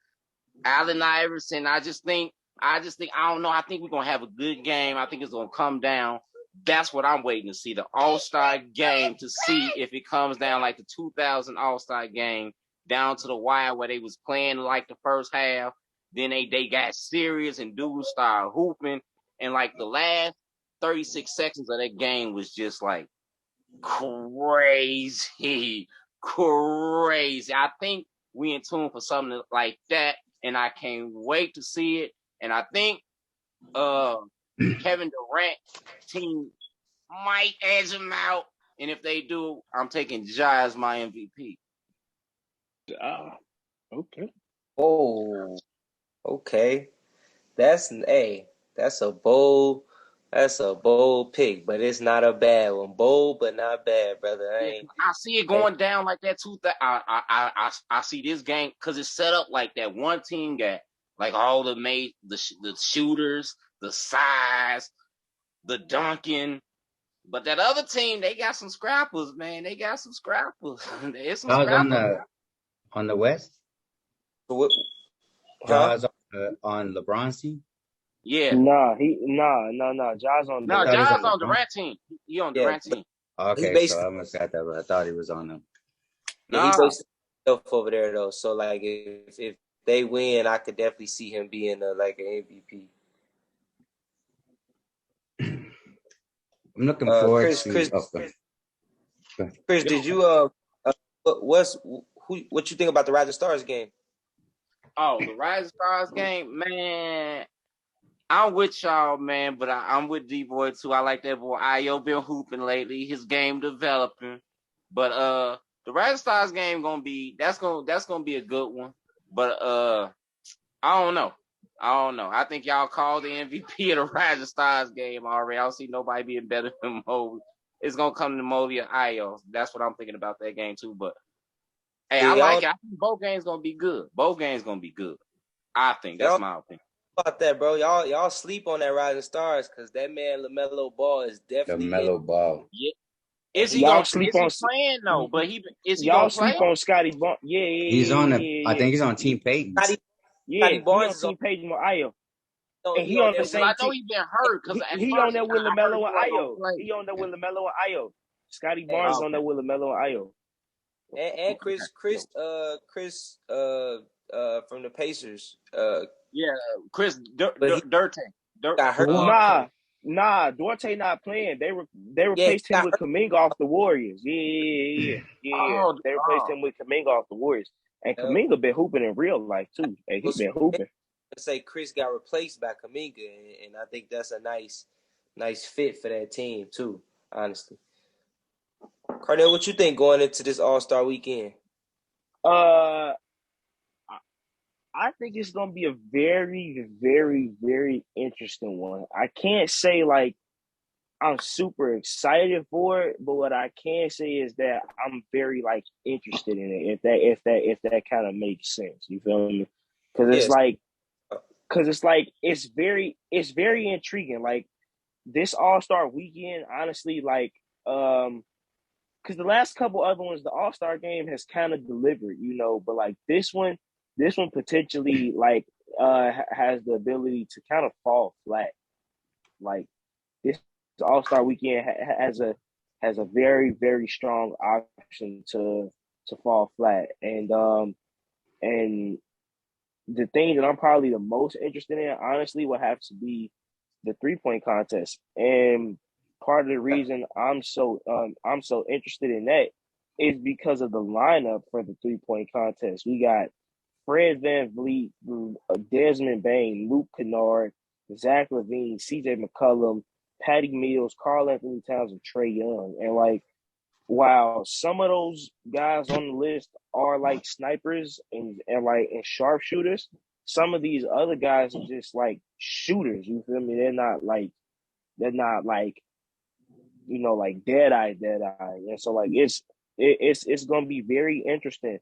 Allen Iverson. I don't know. I think we're going to have a good game. I think it's going to come down. That's what I'm waiting to see, the All-Star game, to see if it comes down like the 2000 All-Star game, down to the wire where they was playing like the first half. Then they got serious and dudes started hooping. And like the last 36 seconds of that game was just like crazy. I think we in tune for something like that, and I can't wait to see it. And I think Kevin Durant team might edge him out, and if they do, I'm taking Ja as my MVP. Okay. Oh, okay. That's a bold pick, but it's not a bad one. Bold, but not bad, brother. I see it going down like that too. I see this game because it's set up like that. One team got like all the shooters, the size, the dunking, but that other team, they got some scrappers, man. They got some scrappers. There's some scrappers on the West. What? Jaws on LeBron's team. Yeah. No. Ja's on. No, Ja's on Durant team. He on Durant team. Okay, so I must have that, but I thought he was on them. Yeah, he based himself over there though. So like, if they win, I could definitely see him being like an MVP. I'm looking forward to. Chris, did you what you think about the Rising Stars game? Oh, the Rising Stars game, man. I'm with y'all, man, but I'm with D-Boy too. I like that boy. Ayo been hooping lately. His game developing. But the Rising Stars game that's gonna be a good one. But I don't know. I think y'all called the MVP of the Rising Stars game already. I don't see nobody being better than Mobley. It's gonna come to Mobley or Ayo. That's what I'm thinking about that game too. But hey, I like it. I think both games gonna be good. I think that's my opinion. About that, bro. Y'all sleep on that Rising Stars because that man LaMelo Ball is definitely LaMelo Ball. Yeah. Is he playing though? But is he gonna play? Sleep on Scotty Barnes? Yeah. He's on I think he's on Team Peyton. Scotty Barnes is on Team Peyton with Ayo. And he on the same team. I know he been hurt because he on there with LaMelo and Ayo. He on there with LaMelo and Ayo. Scotty Barnes on there with LaMelo and Ayo. And Chris from the Pacers. Chris Dirte. Got hurt. Nah, Duarte not playing. They replaced him with Kuminga off the Warriors. Yeah. They replaced him with Kuminga off the Warriors. And Kuminga been hooping in real life too. Hey, he's been hooping. I say Chris got replaced by Kuminga, and I think that's a nice fit for that team too. Honestly, Cardell, what you think going into this All-Star weekend? I think it's gonna be a very, very, very interesting one. I can't say like I'm super excited for it, but what I can say is that I'm very like interested in it. If that kind of makes sense, you feel me? Because it's very intriguing. Like this All-Star weekend, honestly, like because the last couple other ones, the All-Star game has kind of delivered, but like this one potentially like has the ability to kind of fall flat. Like this All-Star weekend has a very, very strong option to fall flat, and the thing that I'm probably the most interested in, honestly, would have to be the 3-point contest. And part of the reason I'm so interested in that is because of the lineup for the 3-point contest. We got Fred VanVleet, Desmond Bain, Luke Kennard, Zach LaVine, CJ McCollum, Patty Mills, Karl Anthony Towns, and Trae Young. And like, while some of those guys on the list are like snipers and sharpshooters, some of these other guys are just like shooters. You feel me? They're not like like dead eye. And so like it's gonna be very interesting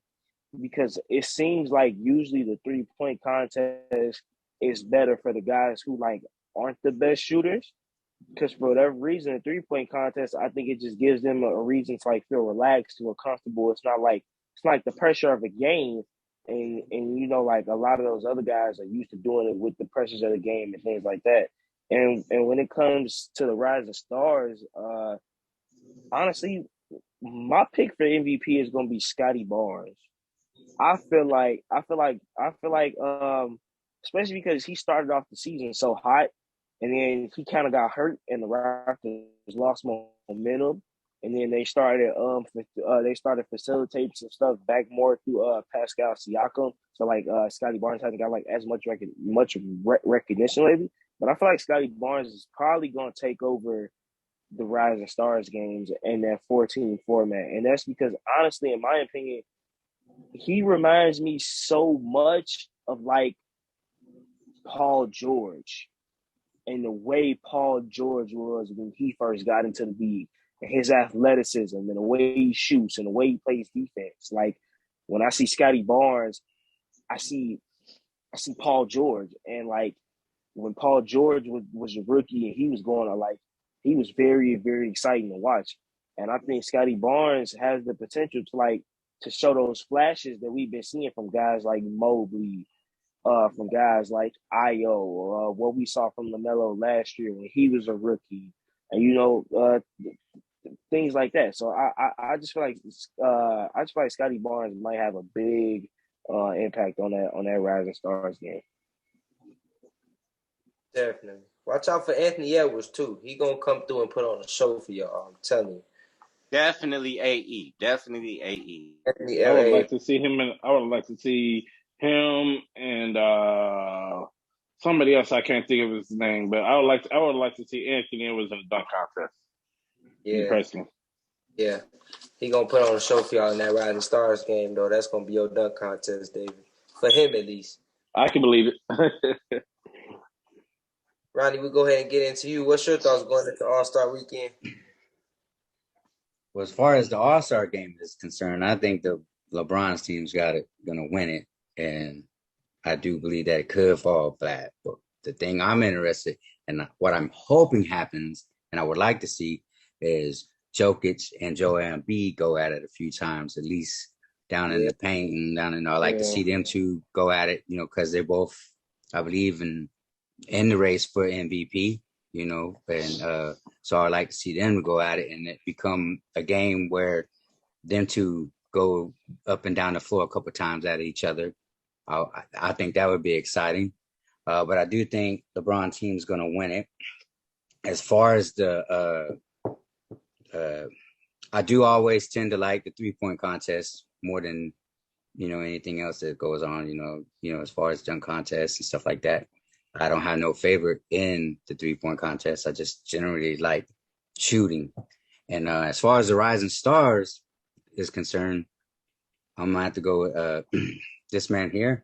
because it seems like usually the 3-point contest is better for the guys who like aren't the best shooters. Because for whatever reason, the 3-point contest, I think it just gives them a reason to like feel relaxed, feel comfortable. It's like the pressure of a game, and like a lot of those other guys are used to doing it with the pressures of the game and things like that. And when it comes to the Rising Stars, honestly, my pick for MVP is going to be Scotty Barnes. I feel like, especially because he started off the season so hot, and then he kind of got hurt, and the Raptors lost momentum, and then they started facilitating some stuff back more through Pascal Siakam. So like Scotty Barnes hasn't got like as much recognition lately, but I feel like Scotty Barnes is probably going to take over the Rising Stars games in that 14 format, and that's because honestly, in my opinion, he reminds me so much of like Paul George and the way Paul George was when he first got into the league, and his athleticism and the way he shoots and the way he plays defense. Like when I see Scotty Barnes, I see Paul George, and like when Paul George was a rookie and he was going to like, he was very, very exciting to watch. And I think Scotty Barnes has the potential to show those flashes that we've been seeing from guys like Mobley, from guys like Io, what we saw from LaMelo last year when he was a rookie, and things like that. So I just feel like Scotty Barnes might have a big impact on that Rising Stars game. Definitely. Watch out for Anthony Edwards too. He gonna come through and put on a show for y'all. I'm telling you. Definitely AE. Definitely AE. Anthony I would LA. like to see him, and I would like to see him and somebody else. I can't think of his name, but I would like to see Anthony Edwards in the dunk contest. Yeah. Personally. Yeah. He gonna put on a show for y'all in that Rising Stars game though. That's gonna be your dunk contest, David. For him at least. I can believe it. Ronnie, we go ahead and get into you. What's your thoughts going into All-Star Weekend? Well, as far as the All-Star game is concerned, I think the LeBron's team's gonna win it, and I do believe that it could fall flat. But the thing I'm interested in, and what I'm hoping happens, and I would like to see, is Jokic and Joel Embiid go at it a few times, at least down in the paint and down in. I like to see them two go at it, because they're both, I believe, in the race for MVP, and so I like to see them go at it and it become a game where them two go up and down the floor a couple of times at each other. I think that would be exciting, but I do think LeBron team's going to win it. As far as I do always tend to like the 3-point contest more than anything else that goes on. As far as dunk contests and stuff like that. I don't have no favorite in the 3-point contest. I just generally like shooting. And as far as the Rising Stars is concerned, I'm going to have to go with this man here,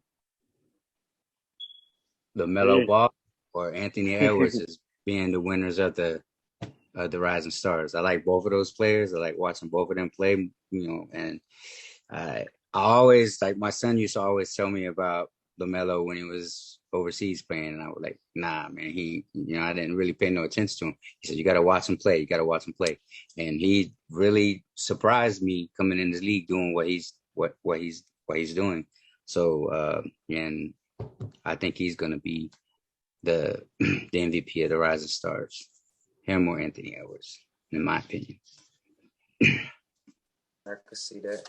LaMelo Ball or Anthony Edwards as being the winners of the Rising Stars. I like both of those players. I like watching both of them play, and I always, like my son used to always tell me about LaMelo when he was overseas playing, and I was like, nah, man, I didn't really pay no attention to him. He said, you got to watch him play. And he really surprised me coming in this league doing what he's doing. So, and I think he's going to be the MVP of the Rising Stars, him or Anthony Edwards, in my opinion. I could see that.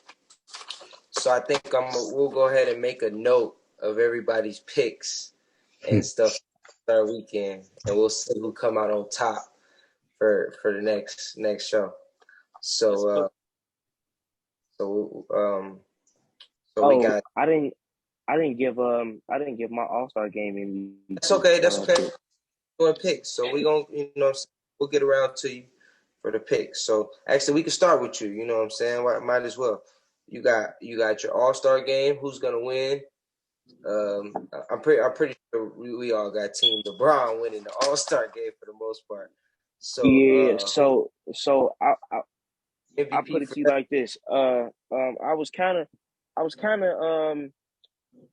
So I think we'll go ahead and make a note of everybody's picks and stuff our weekend, and we'll see who come out on top for the next show. So we got. I didn't give my All-Star game MVP. That's okay. Doing picks, so we gonna we'll get around to you for the picks. So actually, we can start with you. You know what I'm saying? Might as well. You got your All-Star game. Who's gonna win? I'm pretty sure we all got Team LeBron winning the All-Star game for the most part. So yeah, so I put it to you that? like this. I was kind of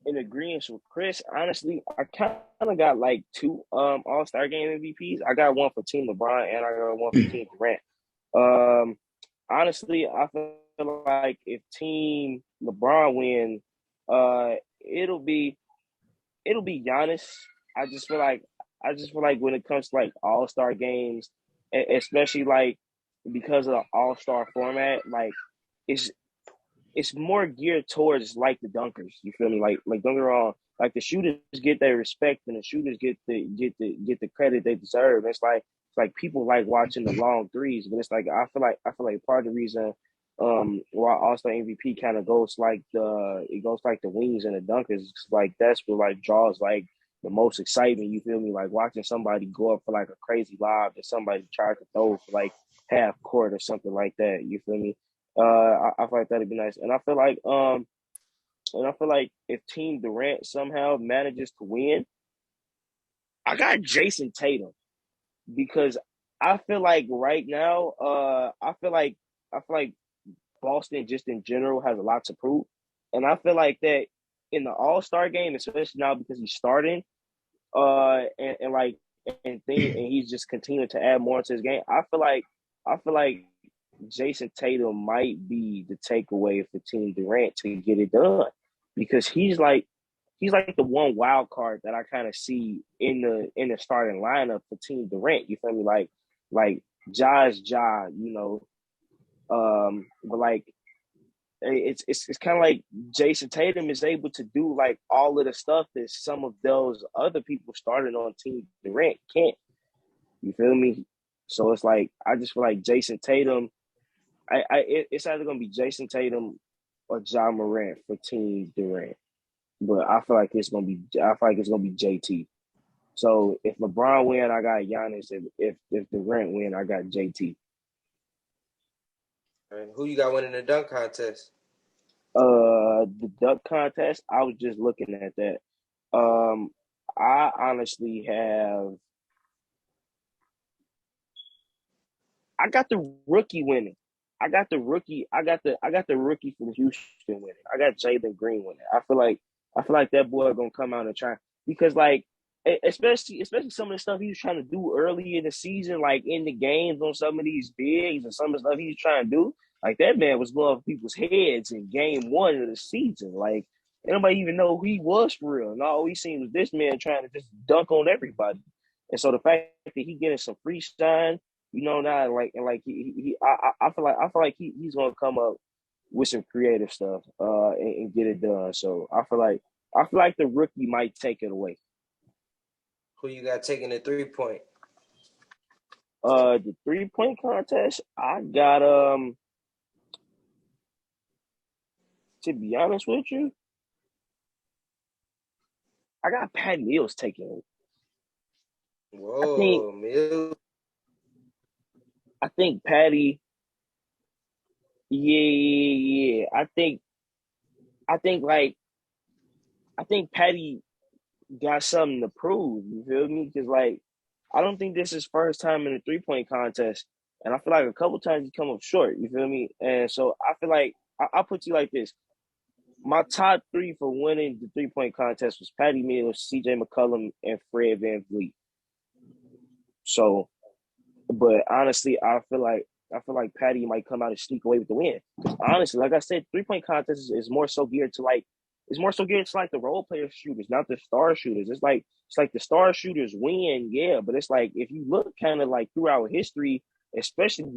in agreement with Chris. Honestly, I kind of got like two All-Star game MVPs. I got one for Team LeBron and I got one for Team Durant. Honestly, I feel like if Team LeBron win, it'll be Giannis. I just feel like when it comes to like All-Star games, especially like because of the All-Star format, like it's more geared towards like the dunkers. You feel me? Like don't get me wrong, like the shooters get their respect and the shooters get the credit they deserve. It's like people like watching the long threes, but it's like I feel like part of the reason why All-Star MVP kind of goes like the wings and the dunkers, like that's what like draws like the most excitement. You feel me? Like watching somebody go up for like a crazy lob that somebody tried to throw for like half court or something like that. You feel me? I feel like that'd be nice, and I feel like if Team Durant somehow manages to win, I got Jason Tatum because I feel like right now, I feel like Boston just in general has a lot to prove, and I feel like that in the All-Star game, especially now because he's starting, and he's just continuing to add more to his game. I feel like Jason Tatum might be the takeaway for Team Durant to get it done because he's like the one wild card that I kind of see in the starting lineup for Team Durant. You feel me? Like Ja's Ja, but like it's kind of like Jason Tatum is able to do like all of the stuff that some of those other people starting on Team Durant can't. You feel me? So it's like I just feel like Jason Tatum. It's either gonna be Jason Tatum or Ja Morant for Team Durant, but I feel like it's gonna be JT. So if LeBron win, I got Giannis. If Durant win, I got JT. And who you got winning the dunk contest? The dunk contest. I was just looking at that. I honestly have. I got the rookie winning. I got the rookie from Houston winning. I got Jalen Green winning. I feel like that boy gonna come out and try because like especially some of the stuff he was trying to do early in the season, like in the games on some of these bigs and some of the stuff he was trying to do. Like that man was blowing people's heads in game 1 of the season. Like nobody even know who he was for real. And all we seen was this man trying to just dunk on everybody. And so the fact that he getting some free shine. Now I feel like he's gonna come up with some creative stuff and get it done. So I feel like the rookie might take it away. Who you got taking the 3-point? The 3-point contest, I got to be honest with you, I got Pat Mills taking it. Whoa, Mills. I think Patty. Yeah. I think Patty got something to prove. You feel me? Because like, I don't think this is first time in a 3-point contest, and I feel like a couple times he come up short. You feel me? And so I feel like I'll put you like this: my top 3 for winning the 3-point contest was Patty Mills, C.J. McCollum, and Fred VanVleet. So. But honestly, I feel like Patty might come out and sneak away with the win. Honestly, like I said, 3-point contest is more so geared to like the role player shooters, not the star shooters. It's like the star shooters win, yeah. But it's like if you look kind of like throughout history, especially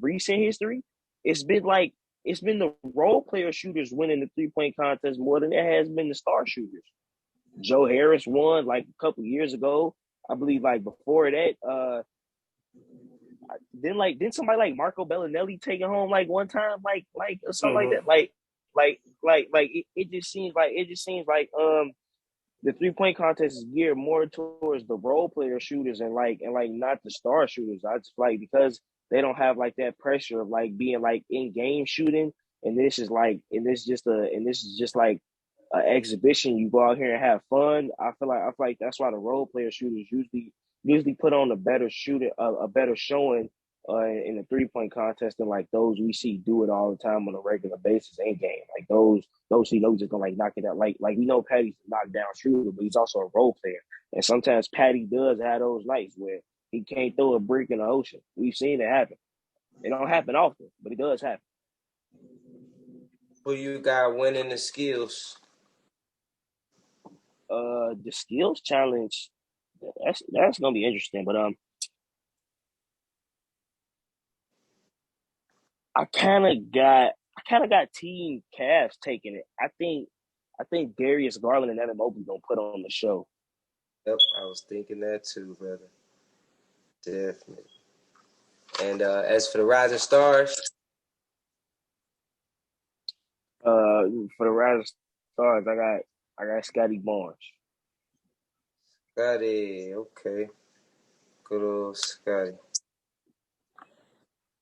recent history, it's been like it's been the role player shooters winning the 3-point contest more than it has been the star shooters. Joe Harris won like a couple years ago. I believe like before that, then somebody like Marco Bellinelli take it home like one time, like or something like that. It just seems like the 3-point contest is geared more towards the role player shooters and not the star shooters. I just like because they don't have like that pressure of like being like in game shooting, and this is just like an exhibition. You go out here and have fun. I feel like that's why the role player shooters usually put on a better showing in the 3-point contest than like those we see do it all the time on a regular basis in game. Like those just gonna like knock it out. Like we know Patty's a knockdown shooter, but he's also a role player. And sometimes Patty does have those nights where he can't throw a brick in the ocean. We've seen it happen. It don't happen often, but it does happen. Who you got winning the skills? The skills challenge, that's gonna be interesting. But I kind of got Team Cavs taking it. I think Darius Garland and Evan Mobley gonna put on the show. Yep, I was thinking that too, brother. Definitely. And as for the Rising Stars, for the Rising Stars, I got Scotty Barnes. Scotty, okay, good old Scotty.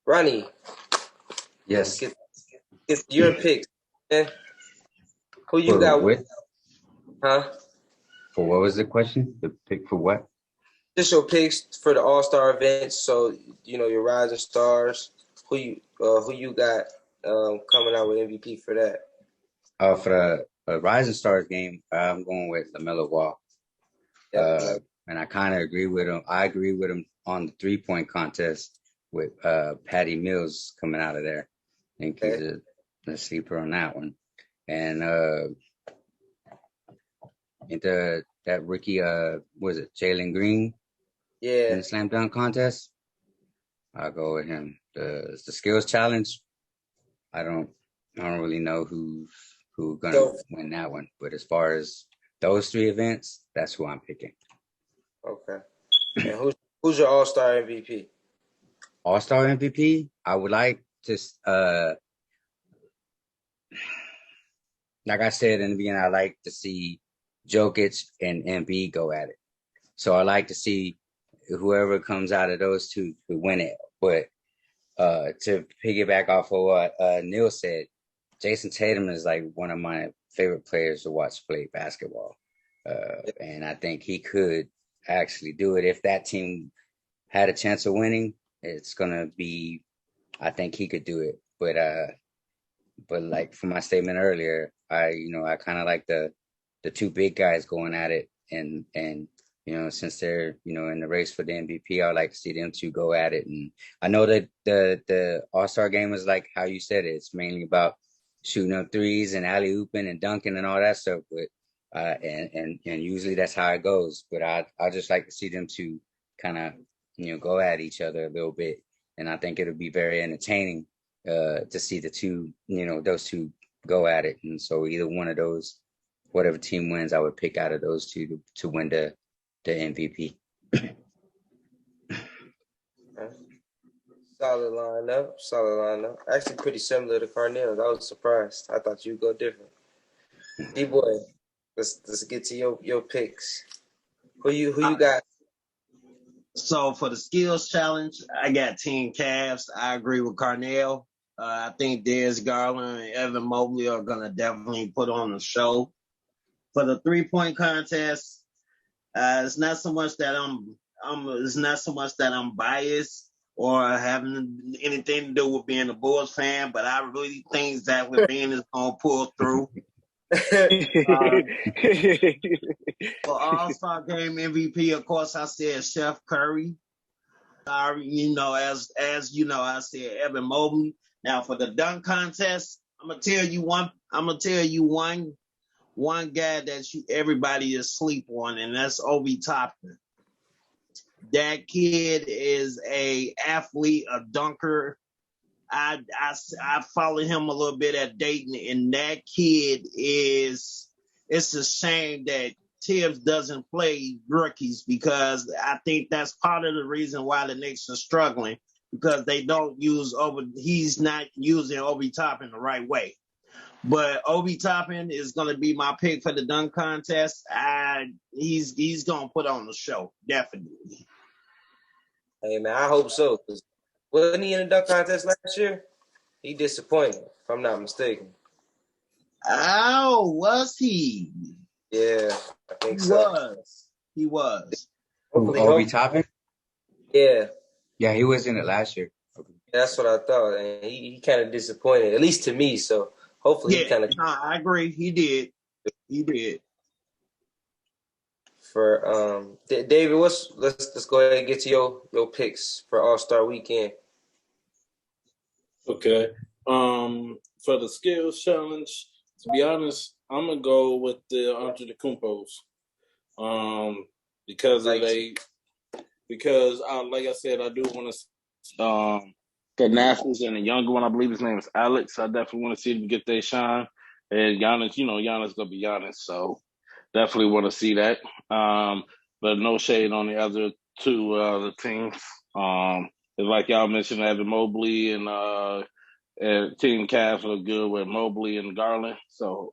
Ronnie, Yes. get your picks, man. Who you For got? what? Huh? For what was the question? The pick for what? Just your picks for the All-Star events. So your Rising Stars. Who you got coming out with MVP for that? For the Rising Stars game, I'm going with LaMelo Ball. Yep. And I kind of agree with him. I agree with him on the 3-point contest with Patty Mills coming out of there. I think he's a sleeper on that one. And that rookie, was it Jalen Green? Yeah. In the slam dunk contest, I'll go with him. The skills challenge, I don't really know who's gonna win that one. But as far as those 3 events, that's who I'm picking. Okay. And who's your All-Star MVP? All-Star MVP, I would like to like I said in the beginning, I like to see Jokic and Embiid go at it. So I like to see whoever comes out of those 2 to win it. But to piggyback off of what Neil said, Jason Tatum is like one of my favorite players to watch play basketball. And I think he could actually do it. If that team had a chance of winning, it's going to be, I think he could do it. But like for my statement earlier, I kind of like the 2 big guys going at it. And since they're, in the race for the MVP, I would like to see them 2 go at it. And I know that the All-Star game is like how you said it. It's mainly about shooting up threes and alley-ooping and dunking and all that stuff. But and usually that's how it goes. But I just like to see them 2 kind of, go at each other a little bit. And I think it'll be very entertaining to see the 2, those 2 go at it. And so either one of those, whatever team wins, I would pick out of those 2 to win the MVP. Solid lineup. Actually, pretty similar to Carnell. I was surprised. I thought you'd go different. D-boy, let's get to your picks. Who you got? So for the skills challenge, I got Team Cavs. I agree with Carnell. I think Darius Garland and Evan Mobley are gonna definitely put on the show. For the 3-point contest, it's not so much that I'm biased or having anything to do with being a Bulls fan, but I really think Zach LaVine is gonna pull through. For All-Star Game MVP, of course, I said Steph Curry. As you know, I said Evan Mobley. Now for the dunk contest, I'm gonna tell you one guy that everybody is asleep on, and that's Obi Toppin. That kid is a athlete, a dunker. I followed him a little bit at Dayton, and that kid is. It's a shame that Tibbs doesn't play rookies because I think that's part of the reason why the Knicks are struggling because they don't use he's not using Obi Toppin the right way. But Obi Toppin is going to be my pick for the dunk contest. He's going to put on the show, definitely. Hey, man, I hope so. Wasn't he in the dunk contest last year? He disappointed, if I'm not mistaken. Oh, was he? Yeah, I think so. He was. Obi Toppin? Yeah. Yeah, he was in it last year. Okay. That's what I thought. And he kind of disappointed, at least to me. So hopefully he kind of. I agree. He did. For David, let's go ahead and get to your picks for All-Star Weekend. Okay. For the skills challenge, to be honest, I'm gonna go with the Antetokounmpos. Because like I said, I do want to the Nationals and the younger one, I believe his name is Alex. I definitely want to see them get their shine. And Giannis, Giannis gonna be Giannis, so definitely want to see that. But no shade on the other two the teams. Like y'all mentioned, Evan Mobley and Team Cavs look good with Mobley and Garland. So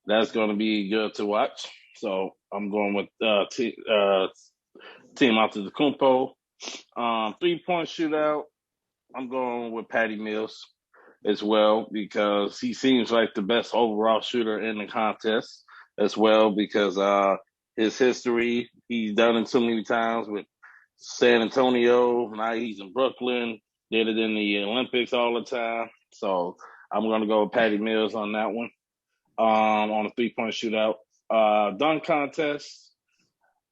that's going to be good to watch. So I'm going with Team Antetokounmpo. 3-point shootout, I'm going with Patty Mills as well because he seems like the best overall shooter in the contest as well because his history, he's done it so many times with San Antonio. Now he's in Brooklyn. Did it in the Olympics all the time. So I'm going to go with Patty Mills on that one. On a 3-point shootout. Dunk contest,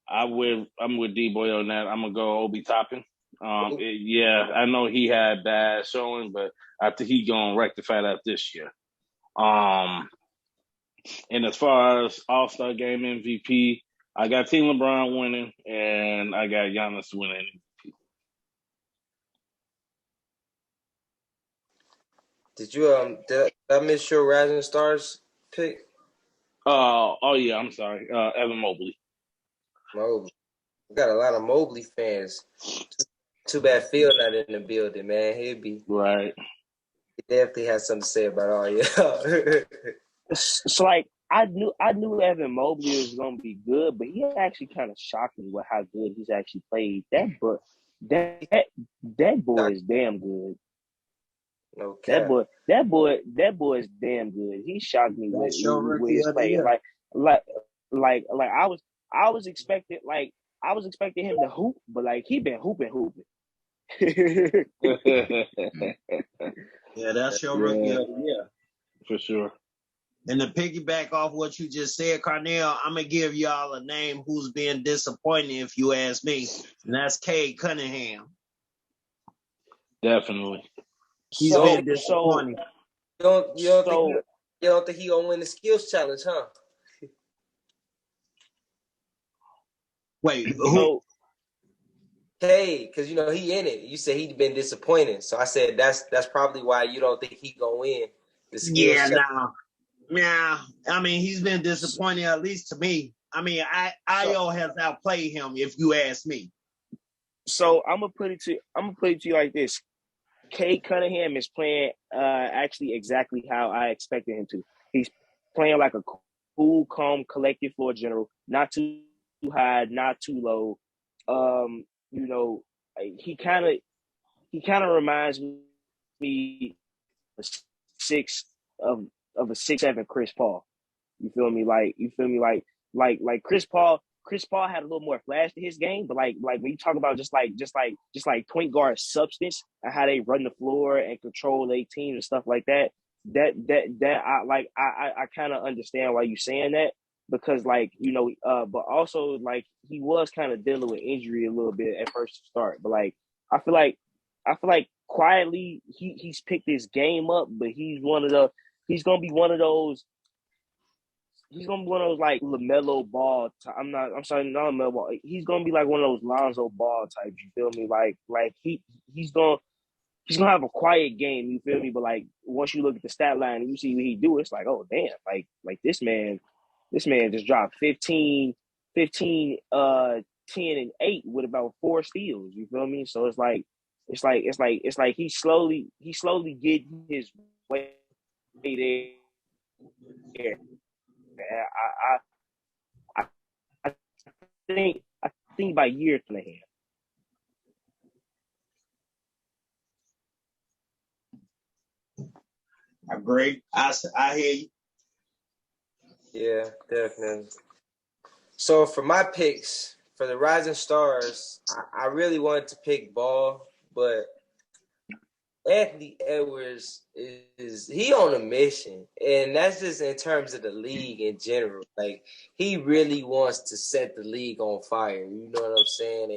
I'm with D-Boy on that. I'm going to go Obi Toppin. I know he had bad showing, but I think he's going to rectify that this year. And as far as All-Star Game MVP, I got Team LeBron winning, and I got Giannis winning MVP. Did you did I miss your Rising Stars pick? Yeah, I'm sorry. Evan Mobley. Mobley. We got a lot of Mobley fans. Too bad Phil not in the building, man. He'd be right. He definitely has something to say about all y'all. So like I knew Evan Mobley was gonna be good, but he actually kind of shocked me with how good he's actually played. That boy is damn good. Okay. That boy is damn good. He shocked me with his play. Like I was expecting him to hoop, but like he been hooping. Yeah, that's your rookie of the year. For sure. And to piggyback off what you just said, Carnell, I'm going to give y'all a name who's been disappointing, if you ask me, and that's Cade Cunningham. Definitely. He's been disappointing. You don't think he going to win the skills challenge, huh? Wait, who? Hey, because he in it. You said he'd been disappointing, so I said that's probably why you don't think he gonna win the skills challenge. Yeah. I mean, he's been disappointing at least to me. I mean, Io has outplayed him, if you ask me. So I'm gonna put it to you like this: Cade Cunningham is playing actually exactly how I expected him to. He's playing like a cool, calm, collected floor general, not too high, not too low. He kind of reminds me of a 6'7" Chris Paul. You feel me? Like Chris Paul had a little more flash to his game, but like when you talk about just like point guard substance and how they run the floor and control their teams and stuff like that, I kind of understand why you're saying that. Because but also like he was kind of dealing with injury a little bit at first to start. But like I feel like quietly he's picked his game up, but he's gonna be one of those like LaMelo Ball. Not LaMelo Ball. He's gonna be like one of those Lonzo Ball types. You feel me? Like he's gonna he's gonna have a quiet game, you feel me? But like once you look at the stat line and you see what he do, it's like, oh damn, like this man just dropped 15, 10 and 8 with about 4 steals. You feel me? So it's like he's slowly getting his way there. I think by year 3.5. I agree. I hear you. Yeah, definitely. So for my picks for the Rising Stars, I really wanted to pick Ball, but Anthony Edwards is he on a mission, and that's just in terms of the league in general. Like he really wants to set the league on fire. You know what I'm saying?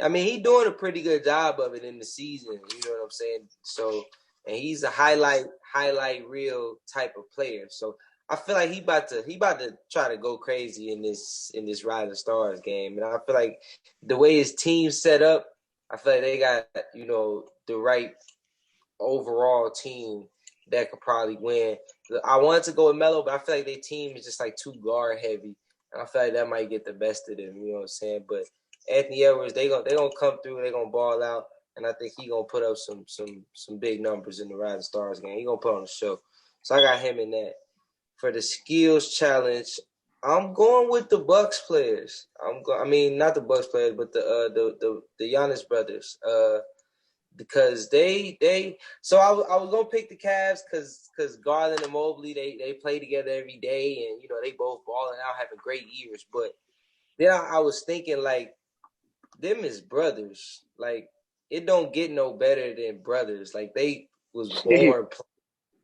And he doing a pretty good job of it in the season. You know what I'm saying? So, and he's a highlight reel type of player. So I feel like he about to try to go crazy in this Rising Stars game, and I feel like the way his team's set up, I feel like they got the right overall team that could probably win. I wanted to go with Melo, but I feel like their team is just like too guard heavy, and I feel like that might get the best of them. You know what I'm saying? But Anthony Edwards, they gonna come through. They gonna ball out, and I think he gonna put up some big numbers in the Rising Stars game. He gonna put on a show. So I got him in that. For the skills challenge, I'm going with the Bucks players. Not the Bucks players, but the Giannis brothers. Because so I was gonna pick the Cavs because Garland and Mobley they play together every day, and they both balling out, having great years. But then I was thinking like them is brothers. Like it don't get no better than brothers. Like they was born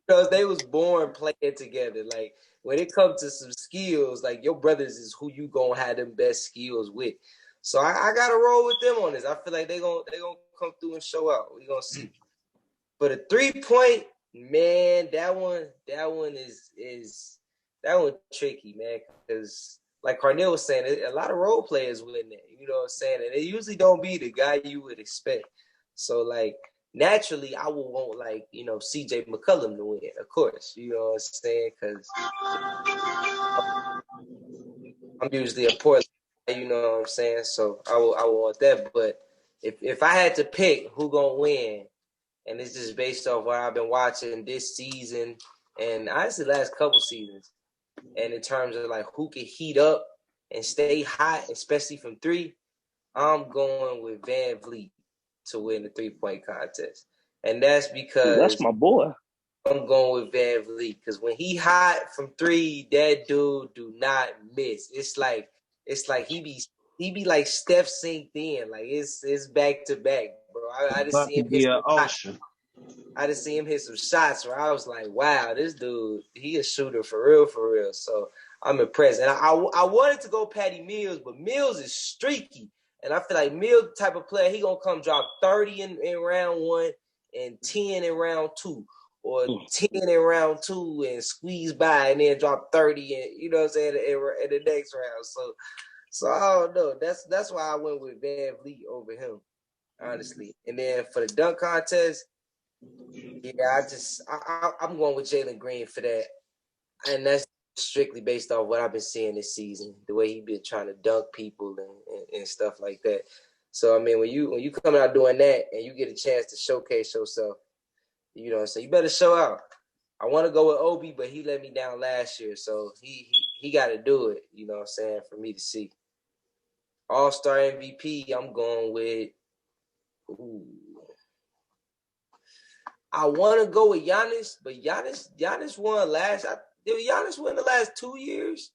because they was born playing together. Like when it comes to some skills, like your brothers is who you gonna have them best skills with. So I gotta roll with them on this. I feel like they gonna come through and show out. We gonna see. But a 3-point, man, that one is tricky, man. Because like Carnell was saying, a lot of role players win that. You know what I'm saying? And it usually don't be the guy you would expect. So like naturally, I would want CJ McCollum to win, of course. You know what I'm saying? Because I'm usually a Portland, you know what I'm saying? So I will want that. But if I had to pick who gonna win, and it's just based off what I've been watching this season and honestly last couple seasons, and in terms of like who can heat up and stay hot, especially from 3, I'm going with Van Vliet to win the 3-point contest. And that's because that's my boy. I'm going with Van Vliet because when he hot from 3, that dude do not miss. It's like he be like Steph synced in. Like it's back to back, bro. I just see him hit some shots. I just see him hit some shots where I was like, wow, this dude, he a shooter for real. So I'm impressed. And I wanted to go Patty Mills, but Mills is streaky. And I feel like Mills type of player, he gonna come drop 30 in round 1 and 10 in round 2. Or 10 in round 2 and squeeze by and then drop 30 and you know what I'm saying in the next round. So I don't know. That's why I went with Van Vliet over him, honestly. And then for the dunk contest, yeah, I'm going with Jalen Green for that. And that's strictly based off what I've been seeing this season, the way he been trying to dunk people and stuff like that. So I mean when you come out doing that and you get a chance to showcase yourself, you know, so you better show out. I want to go with Obi, but he let me down last year, so he got to do it. You know what I'm saying, for me to see. All-Star MVP, I'm going with. I want to go with Giannis, but Giannis won last. Did Giannis win the last 2 years?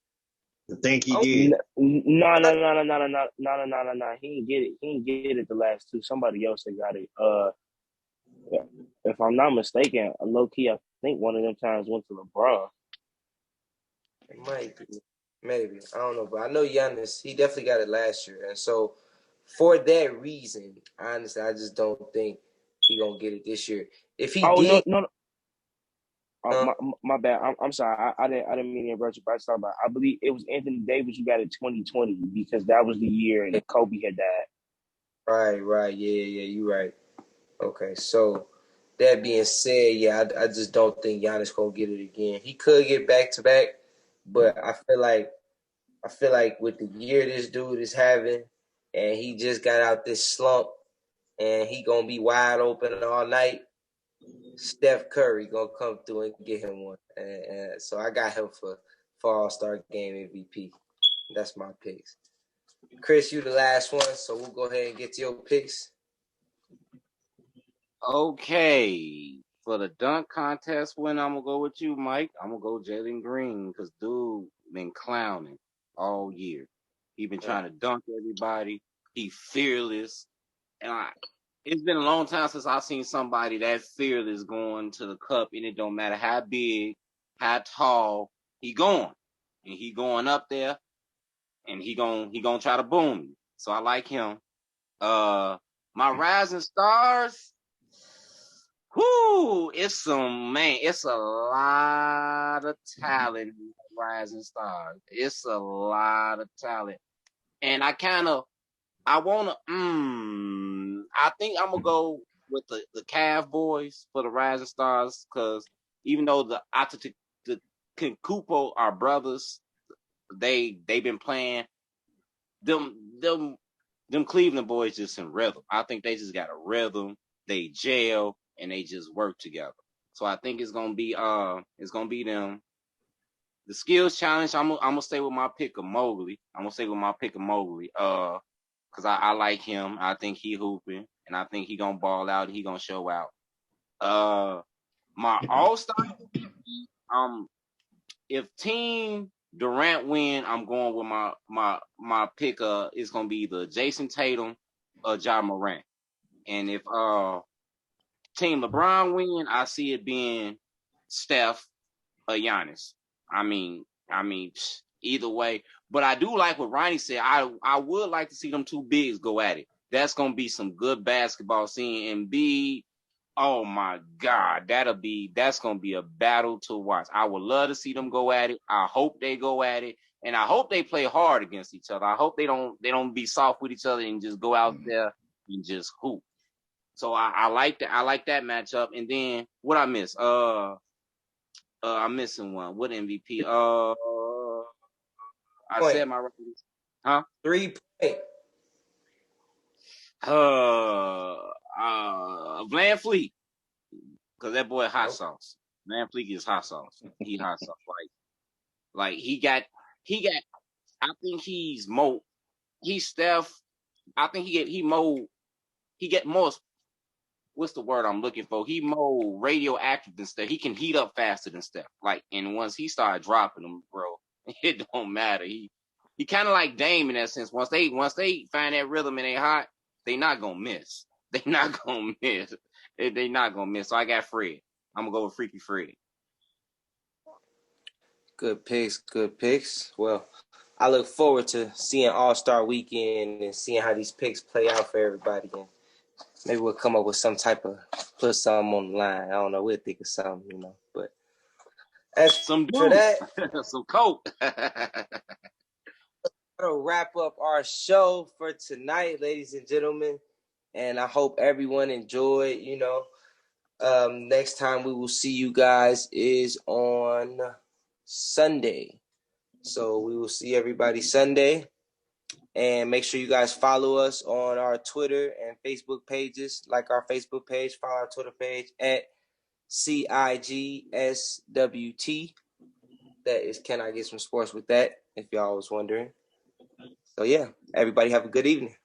I think he did. No. He didn't get it. He didn't get it the last 2. Somebody else had got it. If I'm not mistaken, low key, I think one of them times went to LeBron. It might be, maybe I don't know, but I know Giannis. He definitely got it last year, and so for that reason, honestly, I just don't think he gonna get it this year. If he did, no. My bad. I'm sorry. I didn't mean to interrupt you, but I believe it was Anthony Davis who got it 2020 because that was the year that Kobe had died. Right. Yeah, you're right. Okay, so that being said, yeah, I just don't think Giannis gonna get it again. He could get back to back, but I feel like with the year this dude is having, and he just got out this slump, and he gonna be wide open all night. Steph Curry gonna come through and get him one, and so I got him for All-Star Game MVP. That's my picks. Chris, you the last one, so we'll go ahead and get to your picks. Okay. For the dunk contest win, I'm gonna go with you, Mike. I'm gonna go Jalen Green because dude been clowning all year. He been trying to dunk everybody. He fearless, and it's been a long time since I've seen somebody that fearless going to the cup, and it don't matter how big, how tall he going, and he going up there, and he gonna try to boom you. So I like him. My rising stars. Whoo, it's a lot of talent in the rising stars. It's a lot of talent. And I think I'm gonna go with the Cav boys for the rising stars, because even though the Kupo are brothers, they've been playing them Cleveland boys just in rhythm. I think they just got a rhythm, they gel, and they just work together. So I think it's gonna be them. The skills challenge, I'm gonna stay with my pick of Mobley. Cause I like him. I think he hooping, and I think he gonna ball out. He gonna show out. My all-star, if Team Durant win, I'm going with my pick. It's gonna be the Jason Tatum, Ja Morant, and if Team LeBron win, I see it being Steph or Giannis. I mean, either way. But I do like what Ronnie said. I would like to see them two bigs go at it. That's gonna be some good basketball. Seeing Embiid, oh my God, that's gonna be a battle to watch. I would love to see them go at it. I hope they go at it, and I hope they play hard against each other. I hope they don't be soft with each other and just go out there and just hoop. So I like that. I like that matchup. And then what I miss? I'm missing one. What MVP? I said my records. Huh? 3 point. Van Fleet, because that boy hot sauce. Van Fleet is hot sauce. He hot sauce. Like he got. I think he's Steph. I think he get more. What's the word I'm looking for? He more radioactive than Steph. He can heat up faster than Steph. Like, and once he started dropping them, bro, it don't matter. He kind of like Dame in that sense. Once they find that rhythm and they hot, they not gonna miss. They not gonna miss. They not gonna miss. So I got Fred. I'm gonna go with Freaky Fred. Good picks. Well, I look forward to seeing All-Star Weekend and seeing how these picks play out for everybody. And maybe we'll come up with some type of put something on the line. I don't know. We'll think of something, But as some for that, some coke. that'll wrap up our show for tonight, ladies and gentlemen. And I hope everyone enjoyed. Next time we will see you guys is on Sunday. So we will see everybody Sunday. And make sure you guys follow us on our Twitter and Facebook pages. Like our Facebook page, follow our Twitter page at CIGSWT. That is Can I Get Some Sports with That, if y'all was wondering. So yeah, everybody have a good evening.